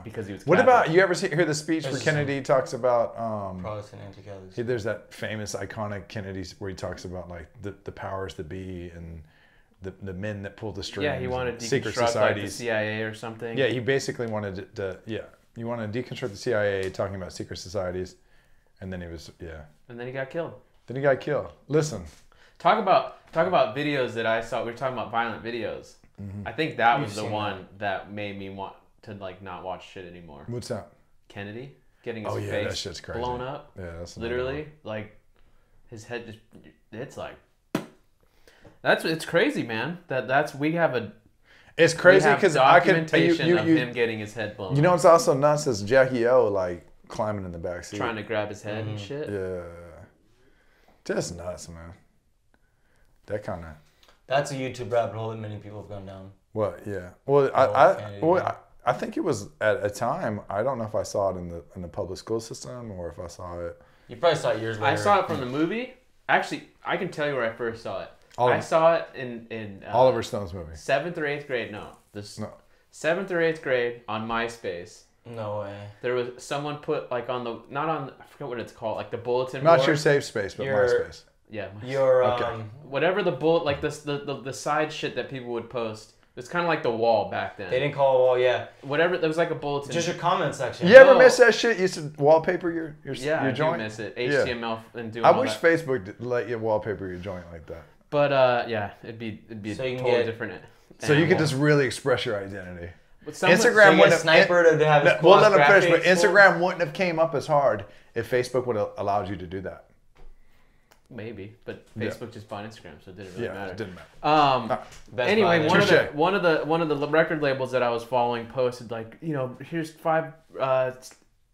because he was Catholic. What about, you ever hear the speech where Kennedy talks about Protestant anti-Catholics? There's that famous iconic Kennedy where he talks about like the powers that be and the men that pull the strings. Yeah, he wanted to secret deconstruct societies. like the CIA or something. Yeah, he basically wanted to you want to deconstruct the CIA, talking about secret societies, and then and then he got killed. Listen, talk about videos that I saw. We were talking about violent videos. Mm-hmm. I think that was the one that made me want to like not watch shit anymore. What's that? Kennedy getting his face that crazy. blown up. Yeah, that's literally like his head just. It's like it's crazy, man. It's crazy because documentation of him getting his head blown. You know what's also nuts is Jackie O like climbing in the backseat, trying to grab his head and shit. Yeah, just nuts, man. That's a YouTube rabbit hole that many people have gone down. What? Yeah. Well, I think it was at a time. I don't know if I saw it in the public school system or if I saw it. You probably saw it years later. I saw it from the movie. Actually, I can tell you where I first saw it. I saw it in Oliver Stone's movie. 7th or 8th grade. No. 7th or 8th grade on MySpace. No way. There was someone put like I forget what it's called, like the bulletin board. Not your safe space, but MySpace. Yeah. Okay. Whatever the bullet, like the side shit that people would post. It's kind of like the wall back then. They didn't call it a wall, yeah. Whatever, there was like a bulletin. Just your comment section. You ever miss that shit? You used to wallpaper your joint? I do miss it. HTML and doing all that. I wish Facebook let you wallpaper your joint like that. But it'd be so a totally different animal. So you could just really express your identity. Instagram wouldn't have well, let them finish, but Instagram wouldn't have came up as hard if Facebook would have allowed you to do that. Maybe, but Facebook just bought Instagram, so it didn't really matter. It didn't matter. Anyway, one of the record labels that I was following posted like, here's 5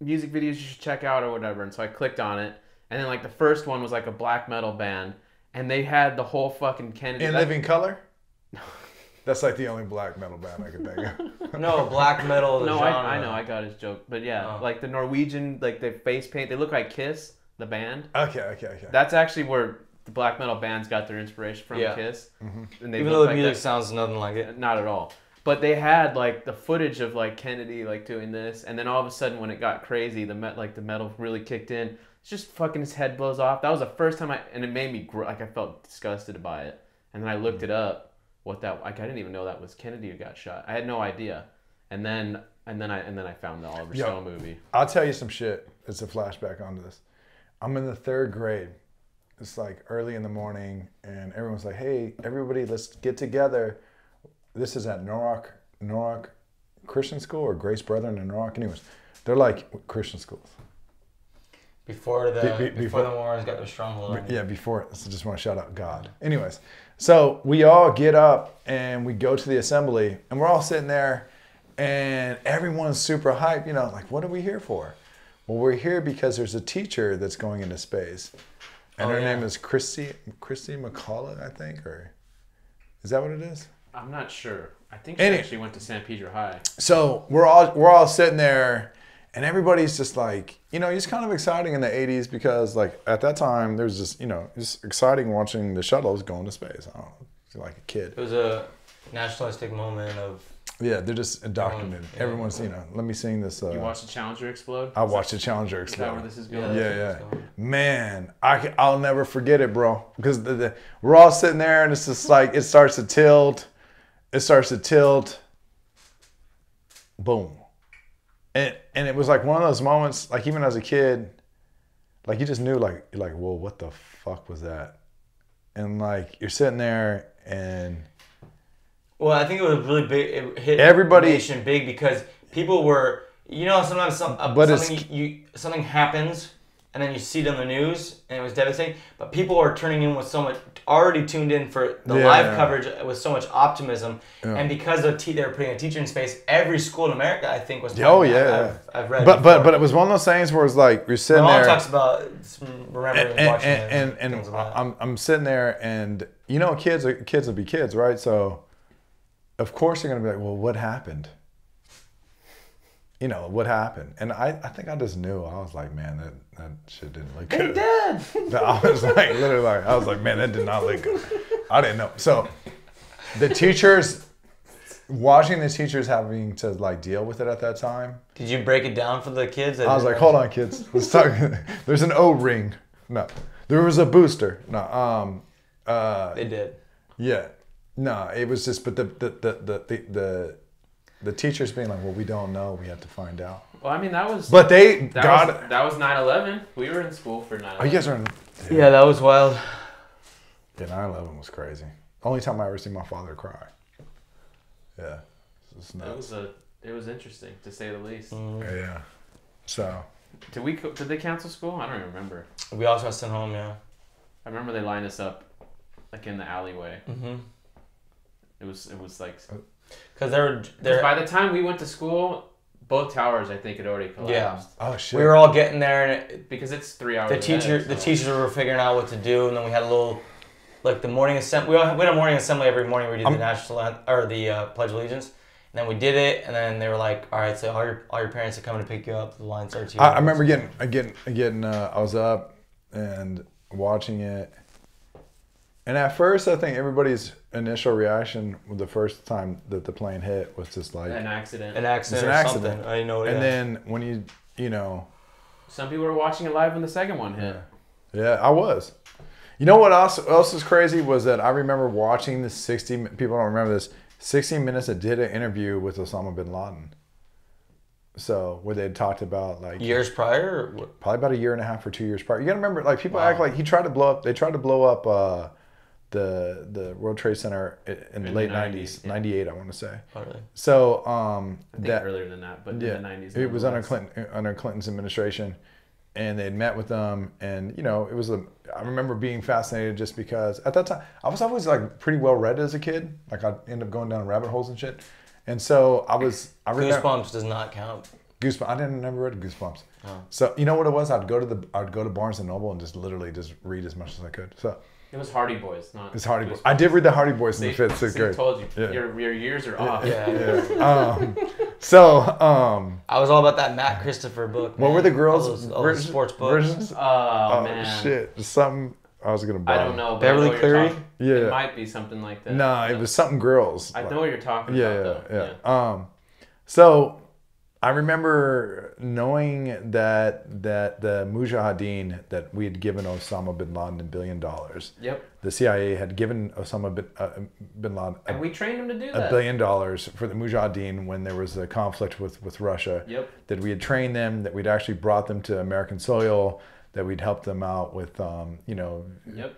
music videos you should check out or whatever, and so I clicked on it, and then like the first one was like a black metal band, and they had the whole fucking Kennedy. In Living Color? That's like the only black metal band I could think of. No, black metal. No, I know, I got his joke, but like the Norwegian, like the face paint, they look like Kiss. The band. Okay. That's actually where the black metal bands got their inspiration from. Kiss. Mm-hmm. And even though the music sounds nothing like it. Not at all. But they had like the footage of like Kennedy like doing this, and then all of a sudden when it got crazy, the metal really kicked in. It's just fucking his head blows off. That was the first time and it made me I felt disgusted by it. And then I looked it up. I didn't even know that was Kennedy who got shot. I had no idea. And then I found the Oliver Stone movie. I'll tell you some shit. It's a flashback onto this. I'm in the 3rd grade. It's like early in the morning, and everyone's like, "Hey, everybody, let's get together." This is at Norwalk Christian School or Grace Brethren in Norwalk. Anyways, they're like Christian schools. Before the Mormons got their stronghold. Yeah, before. So just want to shout out God. Anyways, so we all get up and we go to the assembly, and we're all sitting there, and everyone's super hyped. Like, what are we here for? Well, we're here because there's a teacher that's going into space. And her name is Christy McCullough, I think, or is that what it is? I'm not sure. I think she actually went to San Pedro High. So we're all sitting there, and everybody's just like, it's kind of exciting in the 80s because like at that time there's just, it's exciting watching the shuttles going to space. I don't know, like a kid. It was a nationalistic moment of. Yeah, they're just indoctrinated. Everyone's, let me sing this. You watched the Challenger explode? I watched the Challenger explode. Is that where this is going? Yeah. Man, I'll never forget it, bro. Because we're all sitting there, and it's just like, it starts to tilt. Boom. And it was like one of those moments, like even as a kid, like you just knew, like, you're like, whoa, what the fuck was that? And like, you're sitting there and... Well, I think it was really big. It hit everybody the nation big because people were, sometimes something happens and then you see it on the news and it was devastating. But people are turning in with so much, already tuned in for the live coverage with so much optimism. Yeah. And because they were putting a teacher in space, every school in America, I think, was. I've read. But it was one of those things where it's like you're sitting there. Talks about remembering watching it. And I'm sitting there, and kids will be kids, right? So. Of course they're going to be like, well, what happened? What happened? And I think I just knew. I was like, man, that shit didn't look good. They did! I was like, literally like, I was like, man, that did not look good. I didn't know. So the teachers, watching the teachers having to like deal with it at that time. Did you break it down for the kids? I was like, hold on, kids. Let's talk. There's an O-ring. No. There was a booster. No. They did. Yeah. No, it was just, but the teachers being like, well, we don't know, we have to find out. Well, I mean, that was. But that was 9/11. We were in school for 9/11. Oh, you guys are in. Yeah, that was wild. Yeah, 9/11 was crazy. Only time I ever seen my father cry. Yeah, it was nuts. It was interesting to say the least. Yeah. So. Did they cancel school? I don't even remember. We also got sent home. Yeah. I remember they lined us up, like in the alleyway. Mm-hmm. It was like, because they're by the time we went to school, both towers I think had already collapsed. Yeah. Oh shit. We were all getting there, and because it's 3 hours. The teachers were figuring out what to do, and then we had a little, like the morning assembly. We had a morning assembly every morning. We did the national or the Pledge of Allegiance, and then we did it, and then they were like, all right, so all your parents are coming to pick you up. The line starts here. I remember getting. I was up and watching it. And at first, I think everybody's initial reaction the first time that the plane hit was just like... An accident. Something. I know. And then when you know... Some people were watching it live when the second one hit. Yeah, I was. You know what else is crazy was that I remember watching the 60... People don't remember this. 60 Minutes that did an interview with Osama bin Laden. So where they talked about like... Years prior? Or probably about 1.5 years or 2 years prior. You got to remember, like people act like he tried to blow up... They tried to blow up... the World Trade Center in the late 90s, yeah. 98, I want to say. Oh, really? So I think earlier than that, but in the 90s. It was under Clinton's administration, and they'd met with them, and it was I remember being fascinated just because at that time I was always like pretty well read as a kid. Like I'd end up going down rabbit holes and shit, and so I remember, Goosebumps does not count. Goosebumps. I never read Goosebumps. Oh. So you know what it was? I'd go to Barnes and Noble and just literally just read as much as I could. So. It was Hardy Boys, not. It's Hardy Boys. I did read the Hardy Boys in the 5th, 6th grade. I told you, your years are off. Yeah. I was all about that Matt Christopher book. What were the girls? All those sports books. Versions? Oh man. Shit! Something I was gonna buy. I don't know. But Beverly Cleary. Yeah. It might be something like that. No, it was something girls. I know what you're talking about. Yeah. So I remember knowing that the Mujahideen that we had given Osama bin Laden $1 billion. Yep. The CIA had given Osama bin Laden and we trained him to do $1 that. billion for the Mujahideen when there was a conflict with Russia. Yep. That we had trained them, that we'd actually brought them to American soil, that we'd help them out with, Yep.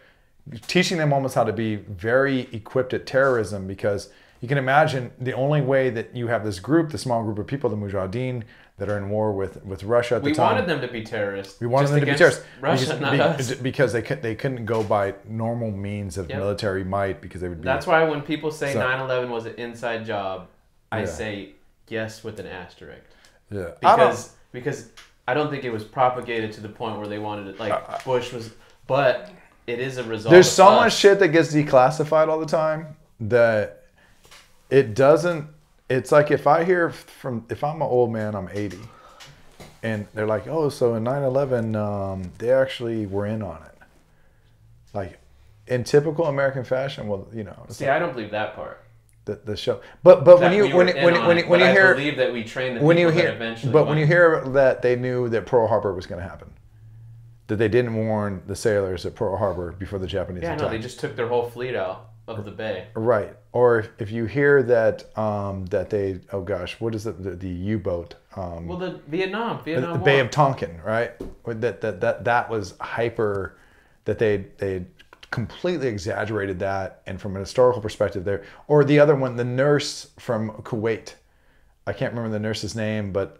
teaching them almost how to be very equipped at terrorism, because you can imagine the only way that you have this group, the small group of people, the Mujahideen, that are in war with Russia at the time. We wanted them to be terrorists. We wanted them to be terrorists. Russia, not us. Because they couldn't go by normal means of military might, because they would be... That's why when people say 9/11 was an inside job, I say yes with an asterisk. Yeah. Because I don't think it was propagated to the point where they wanted it, like Bush was... But it is a result. There's so much shit that gets declassified all the time that it doesn't. It's like if I'm an old man, I'm 80, and they're like, oh, so in 9/11, they actually were in on it. Like, in typical American fashion, well, See, I don't believe that part. The show, but when you hear, I believe that we trained the people that eventually. But when you hear that they knew that Pearl Harbor was going to happen, that they didn't warn the sailors at Pearl Harbor before the Japanese attacked. Yeah, no, they just took their whole fleet out of the bay. Right. Or if you hear that that they, oh gosh, what is it? The U-boat. Well, the Vietnam the War. Bay of Tonkin, right? That was hyper. That they completely exaggerated that, and from an historical perspective, there. Or the other one, the nurse from Kuwait. I can't remember the nurse's name, but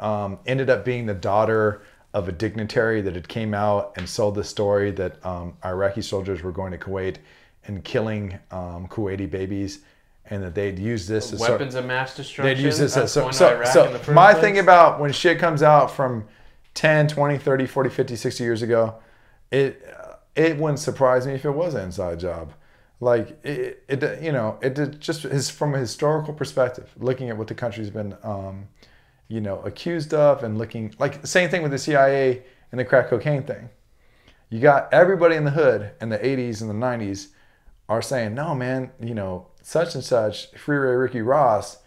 ended up being the daughter of a dignitary that had came out and sold the story that Iraqi soldiers were going to Kuwait and killing Kuwaiti babies, and that they'd use this as weapons of mass destruction. They'd use this as so my thing about when shit comes out from 10, 20, 30, 40, 50, 60 years ago, it wouldn't surprise me if it was an inside job. Like it just is from a historical perspective, looking at what the country's been accused of, and looking like same thing with the CIA and the crack cocaine thing. You got everybody in the hood in the 80s and the 90s are saying, no, man, such and such, Freeway Ricky Ross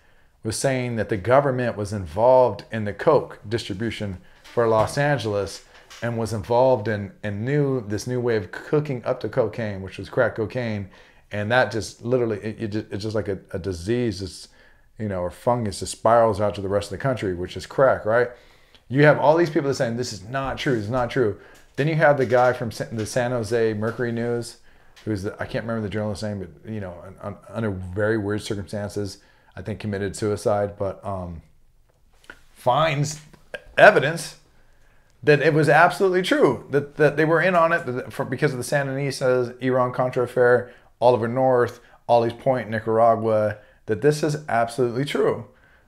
was saying that the government was involved in the coke distribution for Los Angeles and was involved in knew this new way of cooking up to cocaine, which was crack cocaine. And that just literally, it's just like a disease. It's, or fungus just spirals out to the rest of the country, which is crack, right? You have all these people that are saying, this is not true, this is not true. Then you have the guy from the San Jose Mercury News, who's, I can't remember the journalist's name, but, under very weird circumstances, I think committed suicide, but finds evidence that it was absolutely true, that they were in on it because of the Sandinistas, Iran-Contra affair, Oliver North, Ollie's Point, Nicaragua, that this is absolutely true.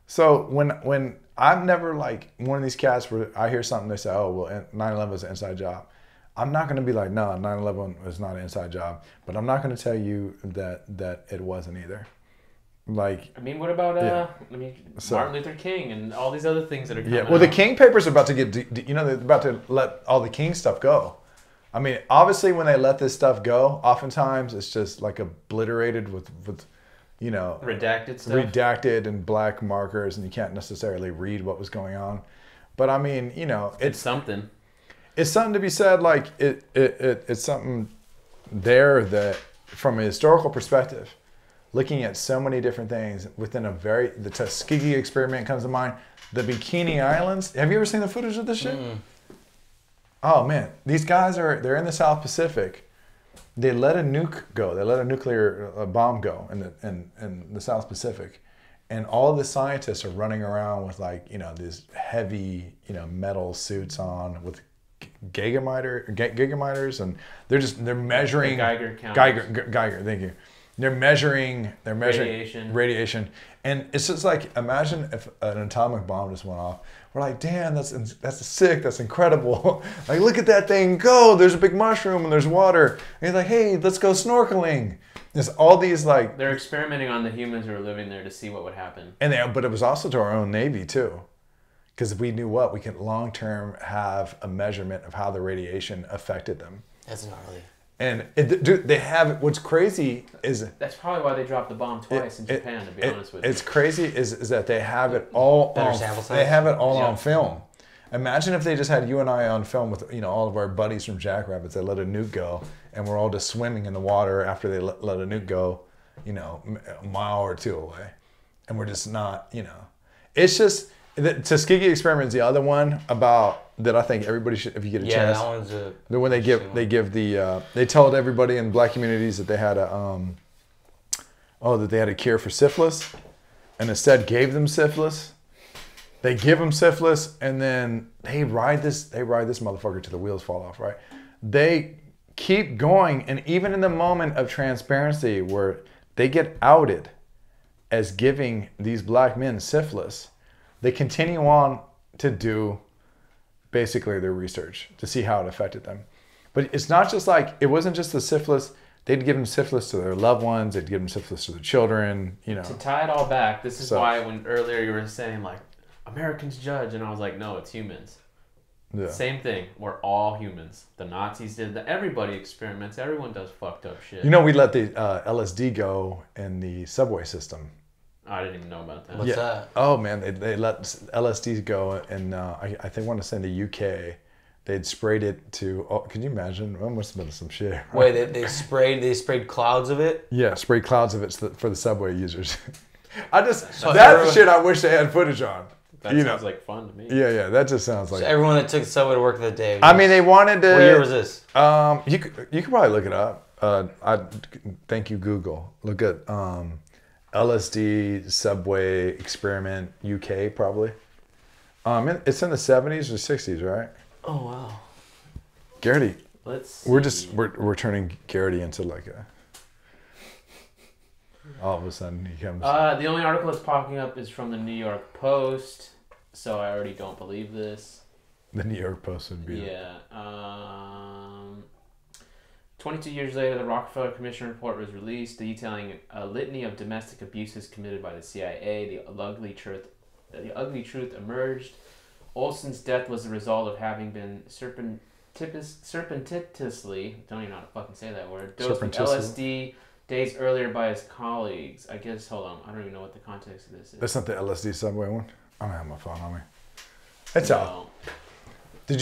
So when I'm never like one of these cats where I hear something, they say, oh, well, 9/11 was an inside job. I'm not going to be like, no, 9/11 was not an inside job. But I'm not going to tell you that it wasn't either. Like, I mean, what about Martin Luther King and all these other things that are coming out? Well, the King papers are about to get, they're about to let all the King stuff go. I mean, obviously when they let this stuff go, oftentimes it's just like obliterated with redacted stuff. Redacted and black markers, and you can't necessarily read what was going on. But I mean, it's something. It's something to be said. Like it's something there that, from a historical perspective, looking at so many different things within the Tuskegee experiment comes to mind. The Bikini Islands. Have you ever seen the footage of this shit? Oh man, these guys they're in the South Pacific. They let a nuke go. They let a nuclear bomb go in the South Pacific, and all of the scientists are running around with these heavy metal suits on with gigameters, and they're measuring Geiger counters. Geiger. Thank you. They're measuring radiation, and it's just like, imagine if an atomic bomb just went off. We're like, damn, that's sick, that's incredible. Like, look at that thing go. There's a big mushroom and there's water. And he's like, hey, let's go snorkeling. There's all these they're experimenting on the humans who are living there to see what would happen. But it was also to our own Navy too, because we knew we could long term have a measurement of how the radiation affected them. That's gnarly. And they have, what's crazy is... That's probably why they dropped the bomb twice in Japan, to be honest with you. It's crazy is that they have it all on film. Imagine if they just had you and I on film with all of our buddies from Jackrabbits that let a nuke go, and we're all just swimming in the water after they let a nuke go, a mile or two away. And we're just not, it's just, The Tuskegee experiment is the other one about that I think everybody should, if you get a chance. Yeah, that one's the one they told everybody in black communities that they had a cure for syphilis, and instead gave them syphilis. They give them syphilis, and then they ride this motherfucker till the wheels fall off. Right? They keep going, and even in the moment of transparency where they get outed as giving these black men syphilis, they continue on to do basically their research to see how it affected them. But it's not just like, it wasn't just the syphilis. They'd give them syphilis to their loved ones. They'd give them syphilis to their children, you know. To tie it all back, this is why when earlier you were saying like, Americans judge, and I was like, no, it's humans. Yeah. Same thing. We're all humans. The Nazis did that. Everybody experiments. Everyone does fucked up shit. You know, we let the LSD go in the subway system. I didn't even know about that. What's that? Oh man, they let LSD go, and I think want to say in the UK, they'd sprayed it to. Oh, can you imagine? That must have been some shit. Right? Wait, they sprayed clouds of it? Yeah, sprayed clouds of it for the subway users. That's the shit I wish they had footage on. That sounds like fun to me. Yeah, that just sounds like. So everyone that took the subway to work that day. I mean, they wanted to. What year was this? You could probably look it up. Thank you, Google. Look at LSD subway experiment UK probably. It's in the 70s or 60s, right? Oh wow. Garrity. Let's see. We're turning Garrity into like a. All of a sudden he comes. The only article that's popping up is from the New York Post, so I already don't believe this. The New York Post would be. Yeah. 22 years later, the Rockefeller Commission report was released, detailing a litany of domestic abuses committed by the CIA. The ugly truth emerged. Olson's death was the result of having been surreptitiously, don't even know how to fucking say that word, dosed with LSD days earlier by his colleagues. I guess, hold on, I don't even know what the context of this is. That's not the LSD subway one? I don't have my phone on me. It's out. Did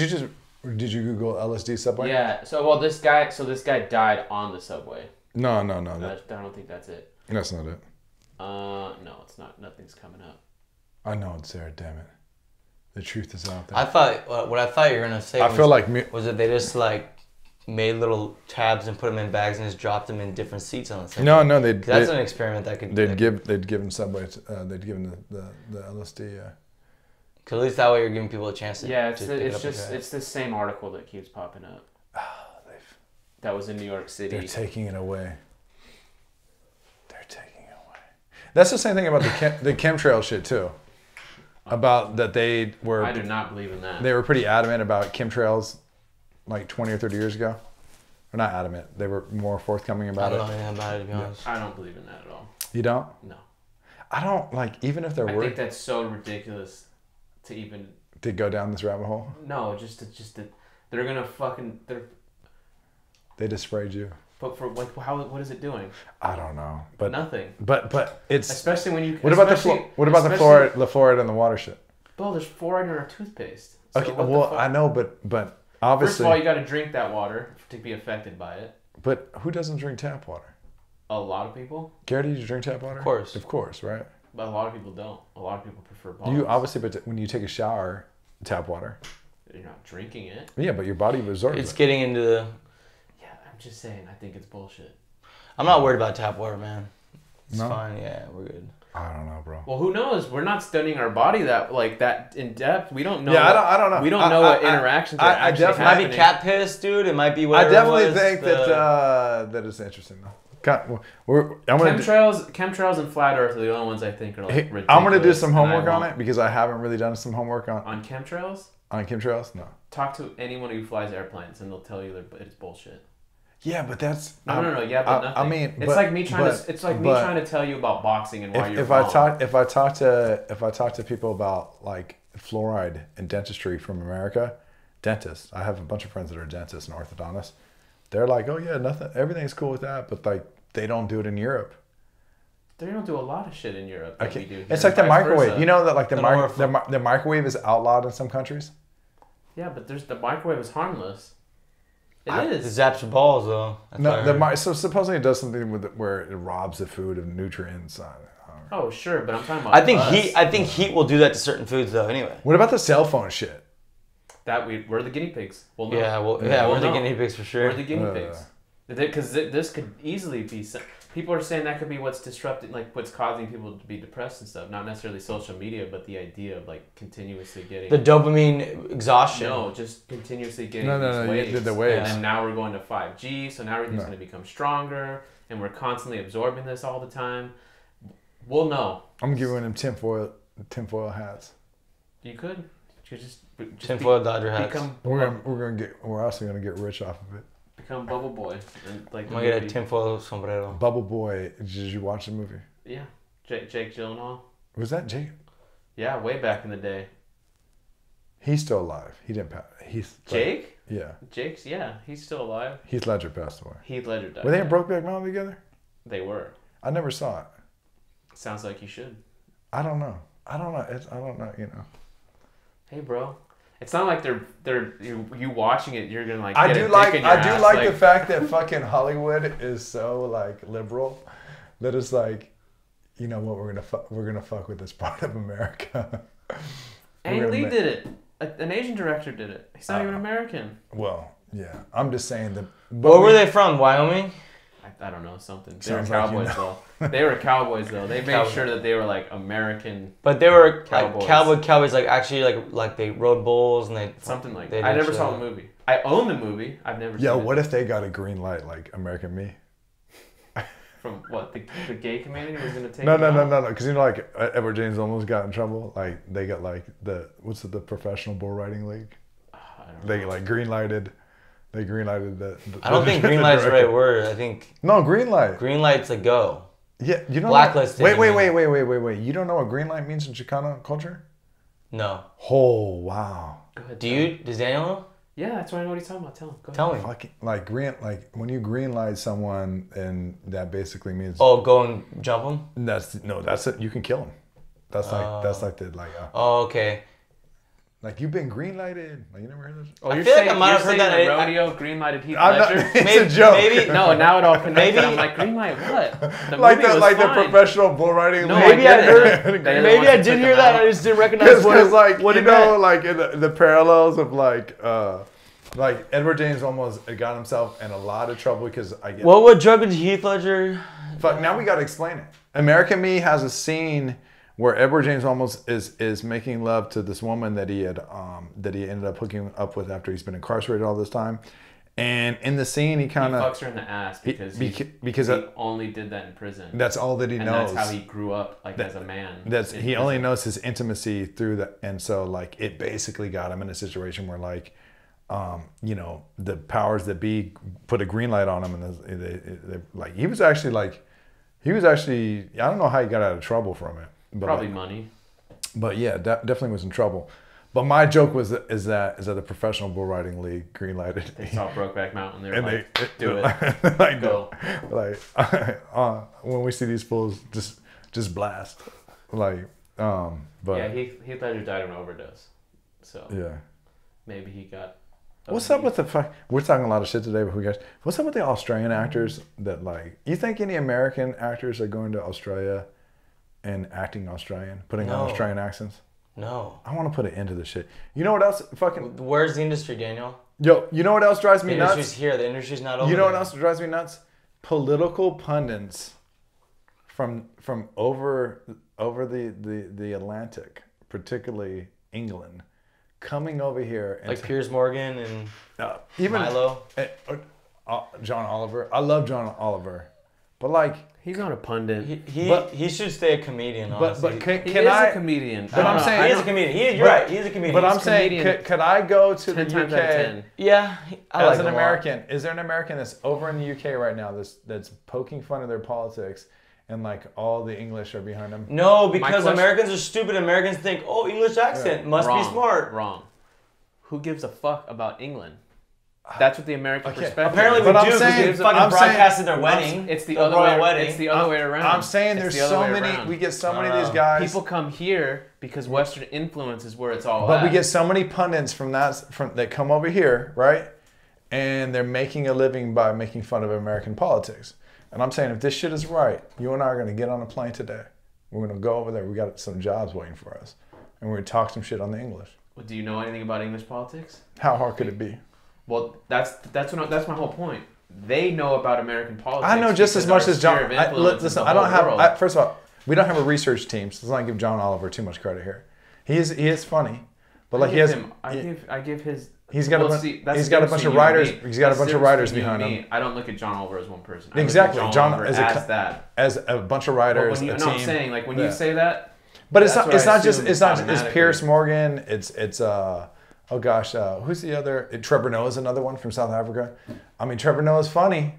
you Google LSD subway? Yeah. So this guy died on the subway. No. I don't think that's it. That's not it. No, it's not. Nothing's coming up. I know it's there. Damn it. The truth is out there. I thought what I thought you were gonna say. Was that they just like made little tabs and put them in bags and just dropped them in different seats on the subway? No. That's an experiment that could. They'd give them subway. They'd give them the LSD. Cause at least that way you're giving people a chance to. Yeah, it's the same article that keeps popping up. That was in New York City. They're taking it away. That's the same thing about the chemtrail shit too. About that they were. I do not believe in that. They were pretty adamant about chemtrails, like 20 or 30 years ago. They're not adamant. They were more forthcoming about it. I don't know anything about it, to be honest. I don't believe in that at all. You don't? No. I don't even if there were. I think that's so ridiculous to even. To go down this rabbit hole. No, just that they're gonna fucking They just sprayed you. But for like, what is it doing? I don't know, but nothing. But it's especially when you. What about the fluoride in the water shit? Well, there's fluoride in our toothpaste. So okay, well I know, but obviously. First of all, you got to drink that water to be affected by it. But who doesn't drink tap water? A lot of people. Garrity, do you drink tap water? Of course, right? But a lot of people don't. A lot of people prefer bottles. You obviously, but when you take a shower, tap water. You're not drinking it. Yeah, but your body absorbs it. It's getting into the. I'm just saying, I think it's bullshit. I'm not worried about tap water, man. It's fine. Yeah, we're good. I don't know, bro. Well, who knows? We're not studying our body that in depth. We don't know. Yeah, I don't know. We don't know what interactions are actually happening. It might be cat piss, dude. It might be whatever. I definitely think that is interesting, though. Chemtrails and flat Earth are the only ones I think are like ridiculous. I'm gonna do some homework on it because I haven't really done some homework on chemtrails. On chemtrails, no. Talk to anyone who flies airplanes, and they'll tell you that it's bullshit. Yeah, but that's no. Yeah, but nothing. I mean, it's like me trying to tell you about boxing and why you're wrong. If I talk to people about like fluoride in dentistry from America, dentists. I have a bunch of friends that are dentists and orthodontists. They're like, oh yeah, nothing, everything's cool with that, but like they don't do it in Europe. They don't do a lot of shit in Europe. Like we do here. It's like the microwave. Versa. You know that like the microwave is outlawed in some countries. Yeah, but the microwave is harmless. It is. It zaps your balls though. No, so supposedly it does something with it where it robs the food of nutrients. Oh, sure, but I'm talking about I think heat will do that to certain foods, though, anyway. What about the cell phone shit? We're the guinea pigs. Well, no. We're the guinea pigs for sure. We're the guinea pigs. Because this could easily be... People are saying that could be what's disrupting, like what's causing people to be depressed and stuff. Not necessarily social media, but the idea of like continuously getting... The dopamine exhaustion. No, just continuously getting the waves. And now we're going to 5G, so now everything's going to become stronger, and we're constantly absorbing this all the time. We'll know. I'm giving them tinfoil hats. You could. Just tinfoil Dodger hats. We're also gonna get rich off of it. Become Bubble Boy. And like I'm gonna get a tinfoil sombrero. Bubble Boy. Did you watch the movie? Yeah. Jake Gyllenhaal. Was that Jake? Yeah, way back in the day. He's still alive. He didn't pass. Jake? Yeah. He's still alive. Heath Ledger passed away. Heath Ledger died. Were they in Brokeback Mountain together? They were. I never saw it. Sounds like you should. I don't know. I don't know. You know. Hey, bro. It's not like you watching it. You're gonna like. I do like the fact that fucking Hollywood is so like liberal that it's like, you know what, we're gonna fuck with this part of America. Ang Lee did it. An Asian director did it. He's not even American. Well, yeah. I'm just saying that. Where were they from? Wyoming? I don't know, something. They were cowboys though. They were cowboys though. They made sure that they were like American. But they were cowboys. Like cowboys, like actually like they rode bulls and they something like that. I never saw the movie. I own the movie. I've never seen it. Yeah, what if they got a green light like American Me? From what, the gay community was gonna take? No. Because you know, like Edward James almost got in trouble. Like they got like the Professional Bull Riding League. They like green lighted. They green lighted the I don't think green light's the right word. I think green light. Green light's a go. Yeah, you don't blacklisted. Wait. You don't know what green light means in Chicano culture? No. Oh wow. Go ahead. Does Daniel know? Yeah, that's why I know what he's talking about. Tell me. Like when you green light someone, and that basically means go and jump him. That's it. You can kill him. That's like the okay. Like you've been green lighted. Like you never heard this? Oh, I feel like I might have heard that. Rodeo green lighted Heath Ledger. It's a joke. Maybe no. Now it all connected. I'm like green light what? The professional bull riding. No, maybe I heard. Maybe I did hear that. I just didn't recognize what it meant. Like in the parallels of like Edward James almost got himself in a lot of trouble because what drug did Heath Ledger? Fuck. Now we got to explain it. American Me has a scene where Edward James almost is making love to this woman that he ended up hooking up with after he's been incarcerated all this time, and in the scene he fucks her in the ass because he only did that in prison. That's all that he knows. That's how he grew up as a man. He only knows his intimacy through that, and so like it basically got him in a situation where like, the powers that be put a green light on him, and he was actually I don't know how he got out of trouble from it. But probably money. But yeah, definitely was in trouble. But my joke is that the Professional Bull Riding League green lighted. They saw Brokeback Mountain. They were like, do it. Like, go. Like when we see these fools, just blast. Like, but yeah, Heath Ledger died of an overdose. So yeah, maybe he got. What's up with the fuck? We're talking a lot of shit today, but who cares? What's up with the Australian actors that like? You think any American actors are going to Australia and acting Australian, putting on Australian accents? No. I want to put an end to this shit. You know what else? Where's the industry, Daniel? Yo, you know what else drives me nuts? The industry's here. The industry's not over. You know what else drives me nuts? Political pundits from over the Atlantic, particularly England, coming over here and like Piers Morgan and even Milo, John Oliver. I love John Oliver, but like. He's not a pundit. He should stay a comedian, honestly. But he is a comedian. But I'm saying... He is a comedian. You're right. He is a comedian. But I'm saying, could I go to the UK... Yeah. As an American, is there an American that's over in the UK right now that's poking fun of their politics and like all the English are behind them? No, because Americans are stupid. Americans think, English accent must be smart. Wrong. Who gives a fuck about England? That's what the American perspective. Apparently we do, because they fucking broadcasted their wedding. It's the other way around. It's the other way around. I'm saying there's so many. We get so many of these guys. People come here because Western influence is where it's all at. But we get so many pundits from that come over here, right? And they're making a living by making fun of American politics. And I'm saying if this shit is right, you and I are going to get on a plane today. We're going to go over there. We got some jobs waiting for us. And we're going to talk some shit on the English. Well, do you know anything about English politics? How hard could it be? Well, that's my whole point. They know about American politics. I know just as much as John. Listen, I don't have. First of all, we don't have a research team, so let's not give John Oliver too much credit here. He is funny, but like I give his. He's got a bunch of writers. He's got a bunch of writers behind him. I don't look at John Oliver as one person. Exactly, John as a bunch of writers. I'm saying like when you say that. But it's Piers Morgan. It's oh gosh, who's the other? Trevor Noah's another one from South Africa. I mean, Trevor Noah's funny.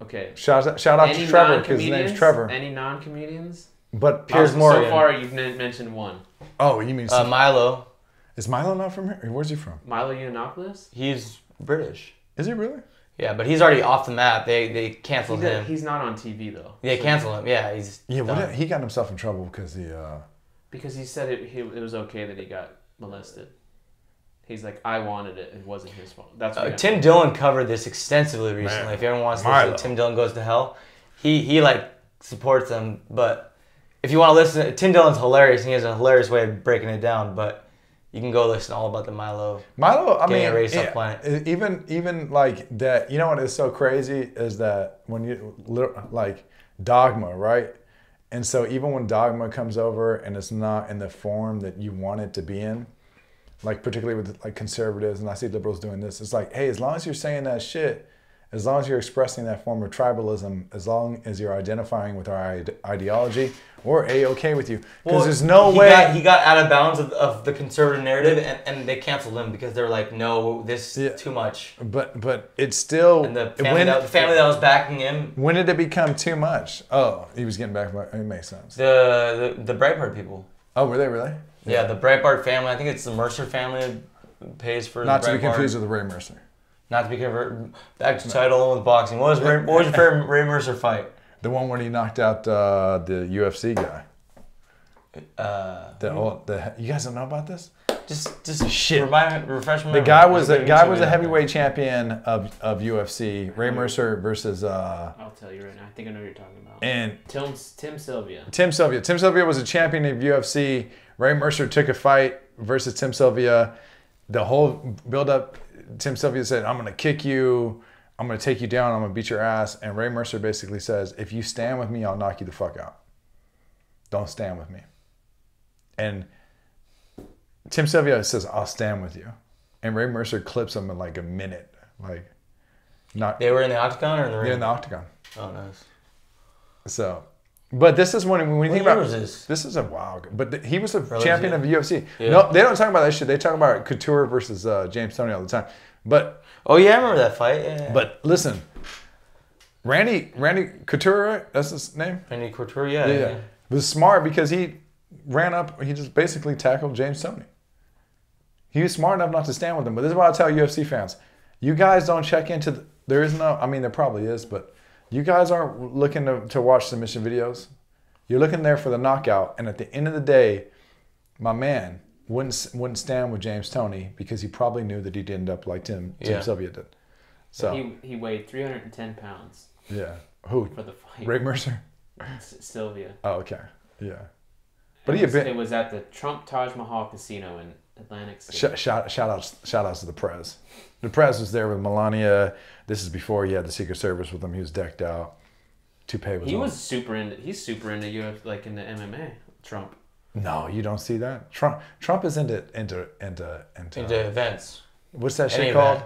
Okay. Shout out to Trevor because his name's Trevor. Any non-comedians? But Piers Morgan. So far, you've mentioned one. Oh, you mean Milo? Is Milo not from here? Where's he from? Milo Yiannopoulos? He's British. Is he really? Yeah, but he's already off the map. They canceled him. He's not on TV though. Yeah, canceled him. Yeah, he's done. He got himself in trouble because he said it was okay that he got molested. He's like, I wanted it. It wasn't his fault. That's what Tim Dillon covered this extensively recently. Man. If anyone wants to listen to Tim Dillon Goes to Hell, he like supports them. But if you want to listen, Tim Dillon's hilarious. He has a hilarious way of breaking it down. But you can go listen all about the Milo. I mean, erased off planet. Even like that. You know what is so crazy is that when you like Dogma, right? And so even when Dogma comes over and it's not in the form that you want it to be in, like particularly with like conservatives, and I see liberals doing this, it's like, hey, as long as you're saying that shit, as long as you're expressing that form of tribalism, as long as you're identifying with our ideology, we're A-okay with you. Because there's no way... He got out of bounds of the conservative narrative, and they canceled him because they're like, no, this is too much. But it's still... And the family that was backing him... When did it become too much? Oh, he was getting back... It makes sense. The Breitbart people. Oh, were they really? Yeah, the Breitbart family. I think it's the Mercer family pays for Not the to be confused with the Ray Mercer. Not to be converted. Back to title with boxing. What was your favorite Ray Mercer fight? The one when he knocked out the UFC guy. You guys don't know about this? Just shit. Refresh my memory. The guy was a heavyweight champion of UFC. Ray Mercer versus. I'll tell you right now. I think I know what you're talking about. And Tim Sylvia. Tim Sylvia was a champion of UFC. Ray Mercer took a fight versus Tim Sylvia. The whole build up, Tim Sylvia said, "I'm gonna kick you. I'm gonna take you down. I'm gonna beat your ass." And Ray Mercer basically says, "If you stand with me, I'll knock you the fuck out. Don't stand with me." And Tim Sylvia says, "I'll stand with you," and Ray Mercer clips him in like a minute. Like, not. They were in the octagon or in the ring? They're in the octagon. Oh, nice. So, but this is when you think about this is a wow. But he was a champion of UFC. Yeah. No, they don't talk about that shit. They talk about Couture versus James Toney all the time. But oh yeah, I remember that fight. Yeah. But listen, Randy Couture, right? That's his name. Randy Couture, yeah. Was smart because he ran up. He just basically tackled James Toney. He was smart enough not to stand with him. But this is what I tell UFC fans: you guys don't check into. There is no. I mean, there probably is, but you guys aren't looking to watch submission videos. You're looking there for the knockout. And at the end of the day, my man wouldn't stand with James Toney because he probably knew that he'd end up like Tim Sylvia did. So he weighed 310 pounds. Yeah. Who? For the fight. Ray Mercer? Sylvia. Oh, okay. Yeah. But it was at the Trump Taj Mahal Casino in Atlantic City. Shout outs to the Prez. The Prez was there with Melania. This is before he had the Secret Service with him. He was decked out. Toupee was on. He's super into UFC, like into MMA. Trump. No, you don't see that. Trump is into events. What's that shit called?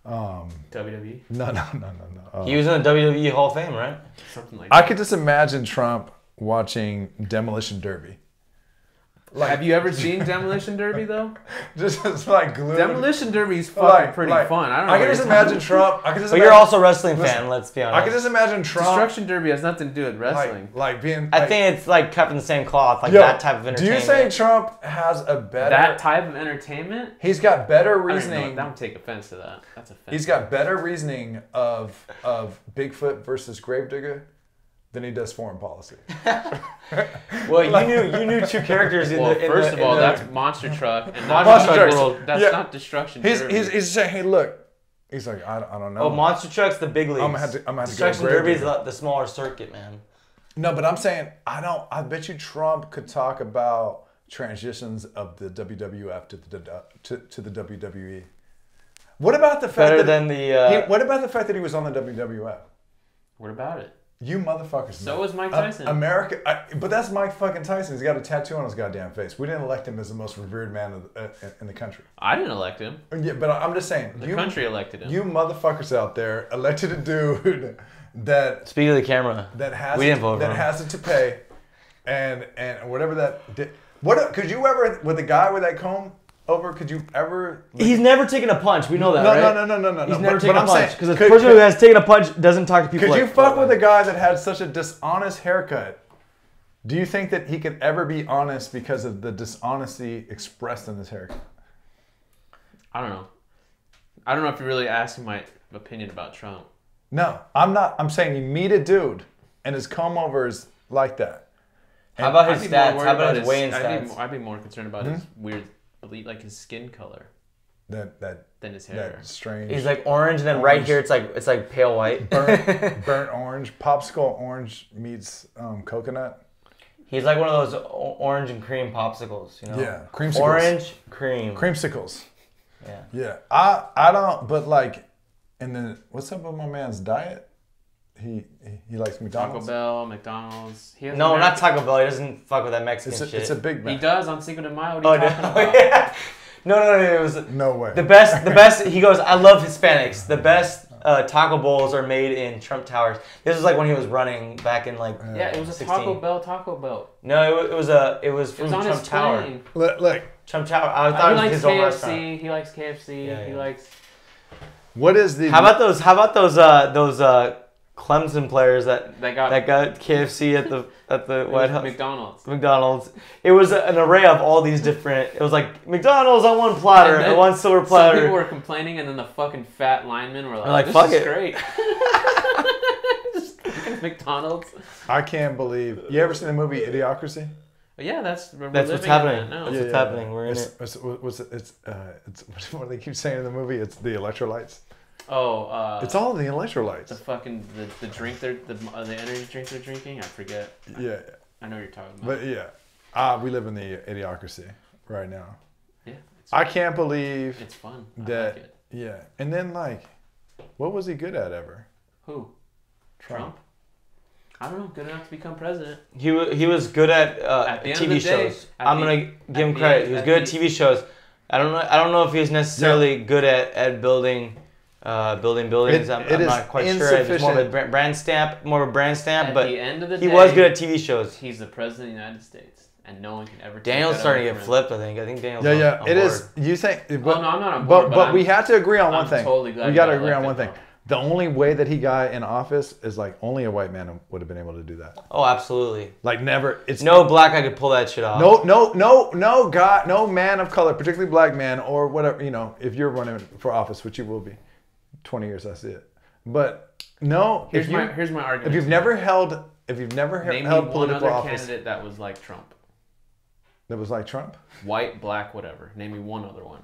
WWE. No. He was in the WWE Hall of Fame, right? Something like that. I could just imagine Trump watching Demolition Derby. Like, have you ever seen Demolition Derby though? just like glued. Demolition Derby is fucking pretty fun. I don't know. I can just imagine Trump. But you're also a wrestling fan. Let's be honest. I can just imagine Trump. Destruction Derby has nothing to do with wrestling. Like being. I think it's like cut from the same cloth. Like that type of entertainment. Do you say Trump has a better? That type of entertainment? He's got better reasoning. Don't take offense to that. That's offensive. He's got better reasoning of Bigfoot versus Gravedigger than he does foreign policy. Well, you knew two characters in first of all, that's Monster Truck, and Monster Truck World. That's not Destruction Derby. He's saying, hey, look. He's like, I don't know. Oh, Monster Truck's the big leagues. I'm gonna have to Destruction Derby is the smaller circuit, man. No, but I'm saying I bet you Trump could talk about transitions of the WWF to the WWE. What about the fact what about the fact that he was on the WWF? What about it? You motherfuckers. So was Mike Tyson. But that's Mike fucking Tyson. He's got a tattoo on his goddamn face. We didn't elect him as the most revered man in the country. I didn't elect him. Yeah, but I'm just saying. The country elected him. You motherfuckers out there elected a dude that. Speak to the camera. That has it to pay, and whatever that did. What could you ever with a guy with that comb? Could you ever? He's never taken a punch. We know that, right? No. He's never taken a punch because the person who has taken a punch doesn't talk to people. Could you fuck with a guy that had such a dishonest haircut? Do you think that he could ever be honest because of the dishonesty expressed in his haircut? I don't know. I don't know if you're really asking my opinion about Trump. No, I'm not. I'm saying you meet a dude and his comb over is like that. And how about his stats? How about his weigh-in stats? I'd be more concerned about his weird, like his skin color. Than his hair. That strange. He's like orange, and then right here it's like pale white. Burnt orange. Popsicle orange meets coconut. He's like one of those orange and cream popsicles, you know? Yeah, creamsicles. Orange, cream. Creamsicles. Yeah. Yeah. I don't, but like, and then what's up with my man's diet? He likes McDonald's. Taco Bell, McDonald's. No, not Taco Bell. He doesn't fuck with that Mexican shit. It's a Big Mac. He does on Cinco de Mayo. What are you talking about? Yeah. No. It was no way. The best. He goes, I love Hispanics. The best taco bowls are made in Trump Towers. This was like when he was running back in like. Yeah, it was a 16. Taco Bell. No, it was from Trump Tower. Look. Trump Tower. I thought it was his own restaurant. He likes KFC. Yeah. He likes. What is the? How about those Clemson players that got KFC at the White House? McDonald's. It was an array of all these different. It was like McDonald's on one platter and one silver platter. Some people were complaining, and then the fucking fat linemen were like, "This fuck is it. Great." Just McDonald's. I can't believe. You ever seen the movie Idiocracy? Yeah, that's what's happening. That's what's happening. We're in it. It's what do they keep saying in the movie? It's the electrolytes. Oh, it's all the electrolytes. The fucking the drink the energy drink they're drinking. I forget. Yeah. I know what you're talking about. But yeah, we live in the idiocracy right now. Yeah. I can't believe it's fun. That, I like it. Yeah, and then like, what was he good at ever? Who? Trump. I don't know. Good enough to become president. He was good at TV shows. I'm gonna give him credit. He was good at TV shows. I don't know if he's necessarily good at building buildings. I'm not quite sure. It's more of a brand stamp. But the end of the he was good at TV shows. He's the president of the United States, and no one can ever. Daniel's starting to get flipped. I think Daniel's. Yeah. On it board. is. You think? No, I'm not on board. But we have to agree on one thing. Totally glad we got to agree on one thing. The only way that he got in office is like only a white man would have been able to do that. Oh, absolutely. Like never. It's no black guy could pull that shit off. No guy, no man of color, particularly black man or whatever. You know, if you're running for office, which you will be, 20 years that's it. But no. Here's my argument. If you've never held political office, candidate that was like Trump. That was like Trump. White, black, whatever. Name me one other one.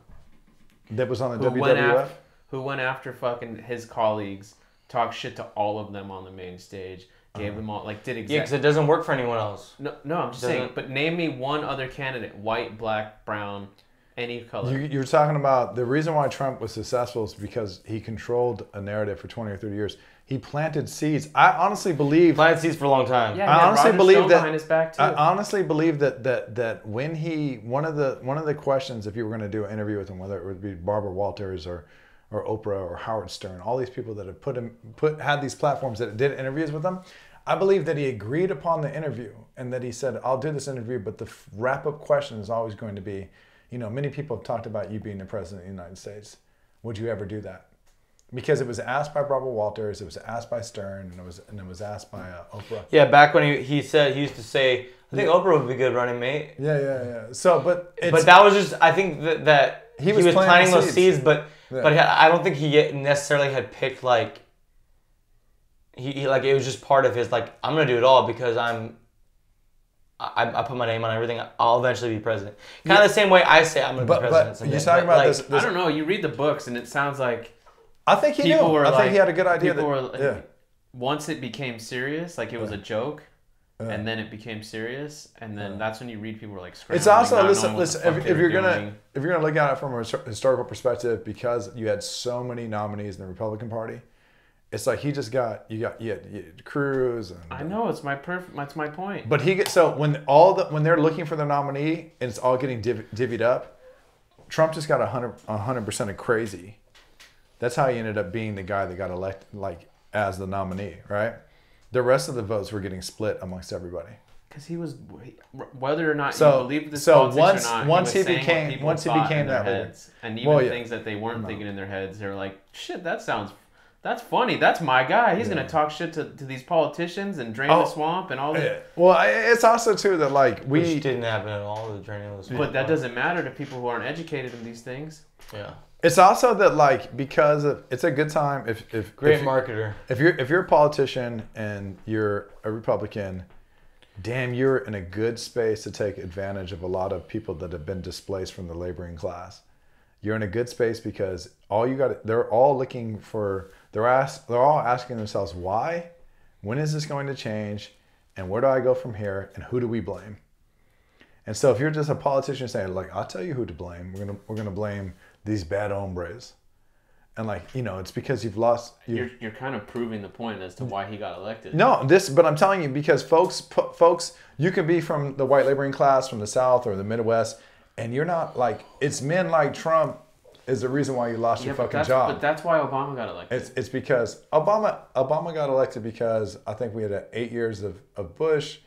That was on the WWF. Who went after fucking his colleagues, talked shit to all of them on the main stage, gave them all, like, did exactly... Yeah, because it doesn't work for anyone else. No, I'm just saying, but name me one other candidate, white, black, brown, any color. You're talking about the reason why Trump was successful is because he controlled a narrative for 20 or 30 years. He planted seeds. I honestly believe... Planted seeds for a long time. Yeah, I honestly believe that... behind his back too. I honestly believe that when he... One of the questions, if you were going to do an interview with him, whether it would be Barbara Walters or Oprah or Howard Stern, all these people that have had these platforms that did interviews with them, I believe that he agreed upon the interview and that he said, I'll do this interview, but the wrap-up question is always going to be, you know, many people have talked about you being the president of the United States. Would you ever do that? Because it was asked by Barbara Walters, it was asked by Stern, and it was asked by Oprah. Yeah, back when he used to say, I think Oprah would be a good running mate. Yeah. So, but that was just, I think that he was planting those seeds, but I don't think he necessarily had picked like he like it was just part of his like I'm gonna do it all because I put my name on everything. I'll eventually be president. Kind of the same way I say I'm gonna be president. But you're talking about like, this. I don't know. You read the books and it sounds like I think he knew. I think he had a good idea. Once it became serious, like it was a joke, and then it became serious, and then that's when you read people were like scrambling. It's also listen. If you're gonna look at it from a historical perspective, because you had so many nominees in the Republican Party, it's like he just got you had Cruz. And, I know it's That's my point. But when they're looking for their nominee and it's all getting divvied up, Trump just got 100% of crazy. That's how he ended up being the guy that got elected, like as the nominee, right? The rest of the votes were getting split amongst everybody. Because he was, whether or not you believe this politics or not, once he became that leader, and even things that they weren't thinking in their heads, they were like, shit, that's funny. That's my guy. He's gonna talk shit to these politicians and drain the swamp and all that. Well, it's also too that which didn't happen at all. The draining of the swamp. But that doesn't matter to people who aren't educated in these things. Yeah. It's also that because it's a good time if marketer. If you're a politician and you're a Republican, damn, you're in a good space to take advantage of a lot of people that have been displaced from the laboring class. You're in a good space because they're all looking for, they're all asking themselves why, when is this going to change, and where do I go from here, and who do we blame? And so if you're just a politician saying I'll tell you who to blame, we're gonna blame these bad hombres, and it's because you've lost. You're kind of proving the point as to why he got elected. No, but I'm telling you, because folks, you can be from the white laboring class, from the South or the Midwest, and you're not it's men like Trump is the reason why you lost your fucking job. But that's why Obama got elected. It's because Obama got elected because I think we had 8 years of Bush.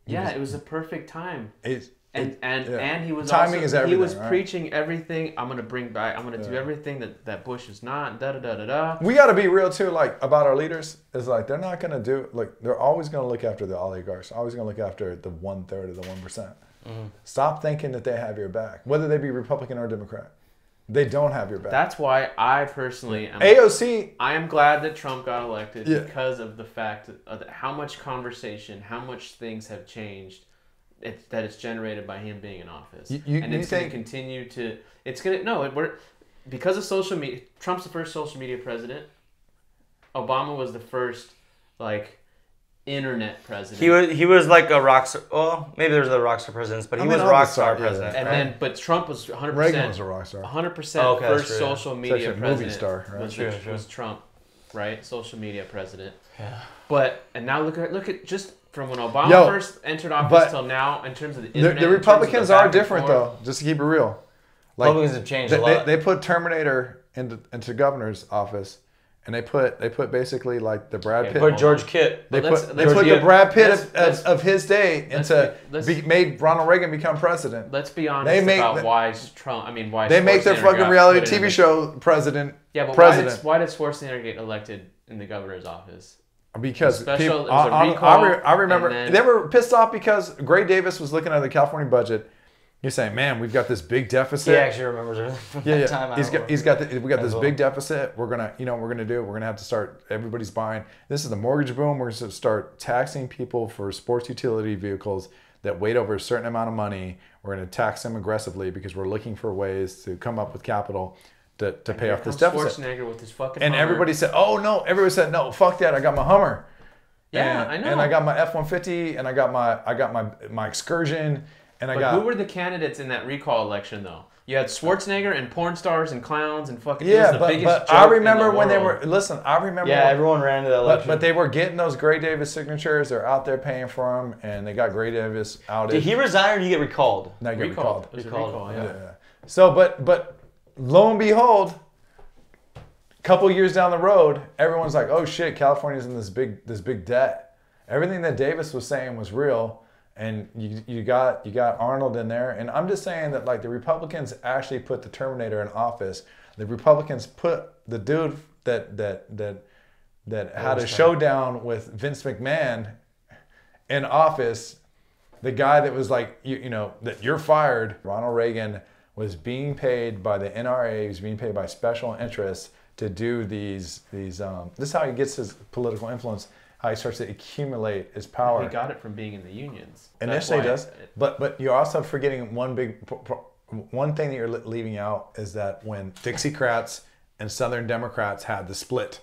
It was a perfect time. And he was timing also, is everything. He was right? preaching everything. I'm gonna bring back. I'm gonna do everything that Bush is not. Da da da da da. We got to be real too, about our leaders. Is they're not gonna do they're always gonna look after the oligarchs. Always gonna look after the 1/3 of the 1%. Mm-hmm. Stop thinking that they have your back, whether they be Republican or Democrat. They don't have your back. That's why I personally am. AOC. I am glad that Trump got elected because of the fact of how much conversation, how much things have changed. That it's generated by him being in office, and it's going to continue to. It's going to because of social media. Trump's the first social media president. Obama was the first internet president. He was like a rock star. Well, maybe there's the rock star presidents, but he was a rock star president. And then, but Trump was 100%. Reagan was a rock star. 100% first social media president. Movie star, right? Was Trump, right? Social media president. Yeah. And now look at just. From when Obama first entered office till now, in terms of the internet, the Republicans are different though. Just to keep it real, Republicans have changed a lot. They put Terminator into governor's office, and they put basically the Brad Pitt. Put George Kitt. They put the Brad Pitt of his day made Ronald Reagan become president. Let's be honest about why Trump. Why they make their fucking reality TV show president. Yeah, but why did Schwarzenegger get elected in the governor's office? Because people, I remember they were pissed off because Gray Davis was looking at the California budget. You're saying, man, we've got this big deficit. He actually remembers everything from that time. We got this big deficit. We're gonna have to start. Everybody's buying. This is the mortgage boom. We're gonna start taxing people for sports utility vehicles that weigh over a certain amount of money. We're gonna tax them aggressively because we're looking for ways to come up with capital to pay off this deficit. Schwarzenegger with his fucking and Hummer. Everybody said, "Oh no!" Everybody said, "No, fuck that! I got my Hummer." Yeah, I know. And I got my F-150, and I got my Excursion, and who were the candidates in that recall election though? You had Schwarzenegger and porn stars and clowns and fucking. Yeah, it was the biggest joke I remember in the when they world. were. Listen, I remember. Yeah, everyone ran into that election. But they were getting those Gray Davis signatures. They're out there paying for them, and they got Gray Davis outed. Did he resign or did he get recalled? No, he got recalled. It was a recall, yeah. So, but lo and behold, a couple years down the road, everyone's like, "Oh shit, California's in this big debt." Everything that Davis was saying was real, and you got Arnold in there. And I'm just saying that the Republicans actually put the Terminator in office. The Republicans put the dude that had a showdown with Vince McMahon in office. The guy that was that you're fired. Ronald Reagan was being paid by the NRA. He was being paid by special interests to do these. This is how he gets his political influence. How he starts to accumulate his power. He got it from being in the unions. Initially he does. But you're also forgetting one thing that you're leaving out is that when Dixiecrats and Southern Democrats had the split,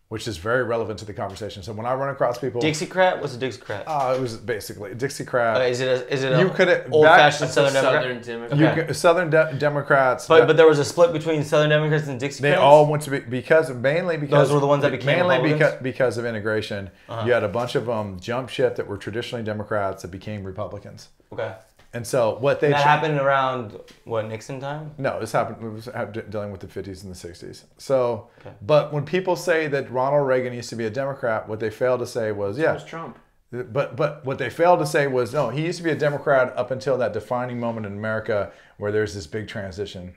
which is very relevant to the conversation. So when I run across people, Dixiecrat? What's a Dixiecrat? It was basically Dixiecrat. Is it a you could old-fashioned Southern Democrat? Okay. Southern Democrats. But there was a split between Southern Democrats and Dixiecrats? They all went to be mainly because those were the ones that became because of integration. You had a bunch of them jump ship that were traditionally Democrats that became Republicans. Okay. And so what they... That happened around, Nixon time? No, this happened, it was dealing with the 50s and the 60s. So, but when people say that Ronald Reagan used to be a Democrat, what they fail to say was, So was Trump. But what they failed to say was, no, he used to be a Democrat up until that defining moment in America where there's this big transition.